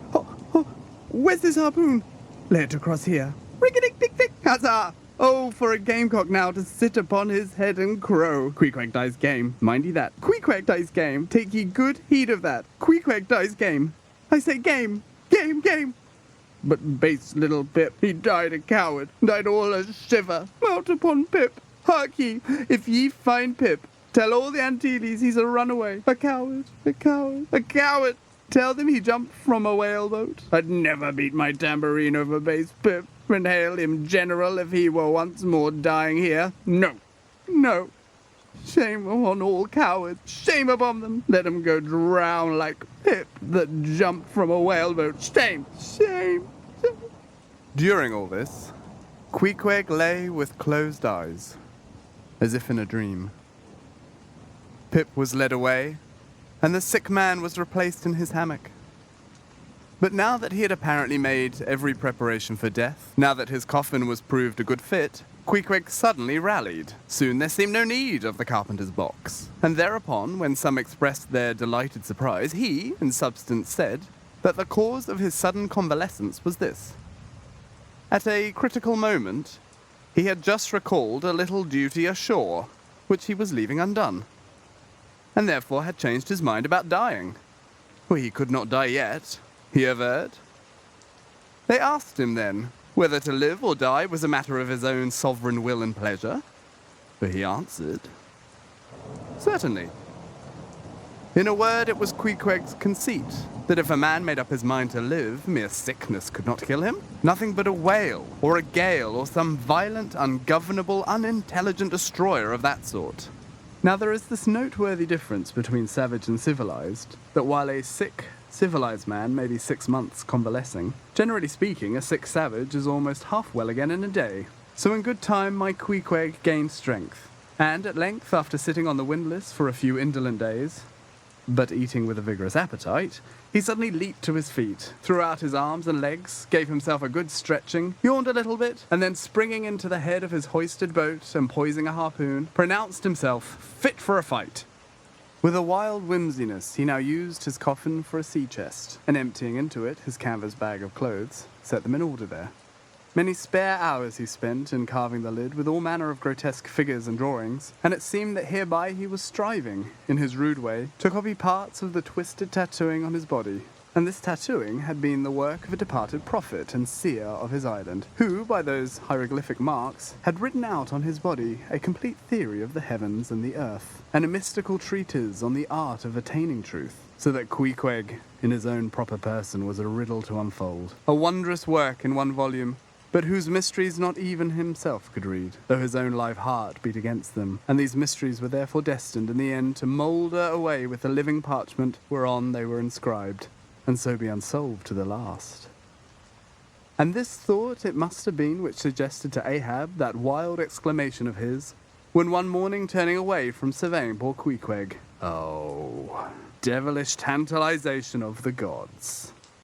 Where's this harpoon? Lay it across here. Rick-a-dick-dick-dick, huzzah! Oh, for a gamecock now to sit upon his head and crow. Queequeg dies game, mind ye that. Queequeg dies game, take ye good heed of that. Queequeg dies game. I say game, game, game. But base little Pip, he died a coward, died all a shiver. Mount upon Pip. Hark ye, if ye find Pip, tell all the Antilles he's a runaway. A coward, a coward, a coward. Tell them he jumped from a whaleboat. I'd never beat my tambourine over base Pip, and hail him general if he were once more dying here. No, no. Shame upon all cowards, shame upon them. Let them go drown like Pip that jumped from a whaleboat. Shame, shame, shame. During all this, Queequeg lay with closed eyes, as if in a dream. Pip was led away, and the sick man was replaced in his hammock. But now that he had apparently made every preparation for death, now that his coffin was proved a good fit, Queequeg suddenly rallied. Soon there seemed no need of the carpenter's box. And thereupon, when some expressed their delighted surprise, he, in substance, said that the cause of his sudden convalescence was this. At a critical moment, he had just recalled a little duty ashore, which he was leaving undone, and therefore had changed his mind about dying. For he could not die yet, he averred. They asked him then whether to live or die was a matter of his own sovereign will and pleasure, but he answered, certainly. In a word, it was Queequeg's conceit that if a man made up his mind to live, mere sickness could not kill him. Nothing but a whale, or a gale, or some violent, ungovernable, unintelligent destroyer of that sort. Now there is this noteworthy difference between savage and civilized, that while a sick, civilized man may be 6 months convalescing, generally speaking, a sick savage is almost half well again in a day. So in good time my Queequeg gained strength, and at length, after sitting on the windlass for a few indolent days, but eating with a vigorous appetite, he suddenly leaped to his feet, threw out his arms and legs, gave himself a good stretching, yawned a little bit, and then springing into the head of his hoisted boat and poising a harpoon, pronounced himself fit for a fight. With a wild whimsiness, he now used his coffin for a sea chest, and emptying into it his canvas bag of clothes, set them in order there. Many spare hours he spent in carving the lid with all manner of grotesque figures and drawings, and it seemed that hereby he was striving, in his rude way, to copy parts of the twisted tattooing on his body. And this tattooing had been the work of a departed prophet and seer of his island, who, by those hieroglyphic marks, had written out on his body a complete theory of the heavens and the earth, and a mystical treatise on the art of attaining truth, so that Queequeg, in his own proper person, was a riddle to unfold. A wondrous work in one volume, but whose mysteries not even himself could read, though his own live heart beat against them, and these mysteries were therefore destined in the end to moulder away with the living parchment whereon they were inscribed, and so be unsolved to the last. And this thought it must have been which suggested to Ahab that wild exclamation of his, when one morning turning away from surveying poor Queequeg, "Oh, devilish tantalization of the gods!"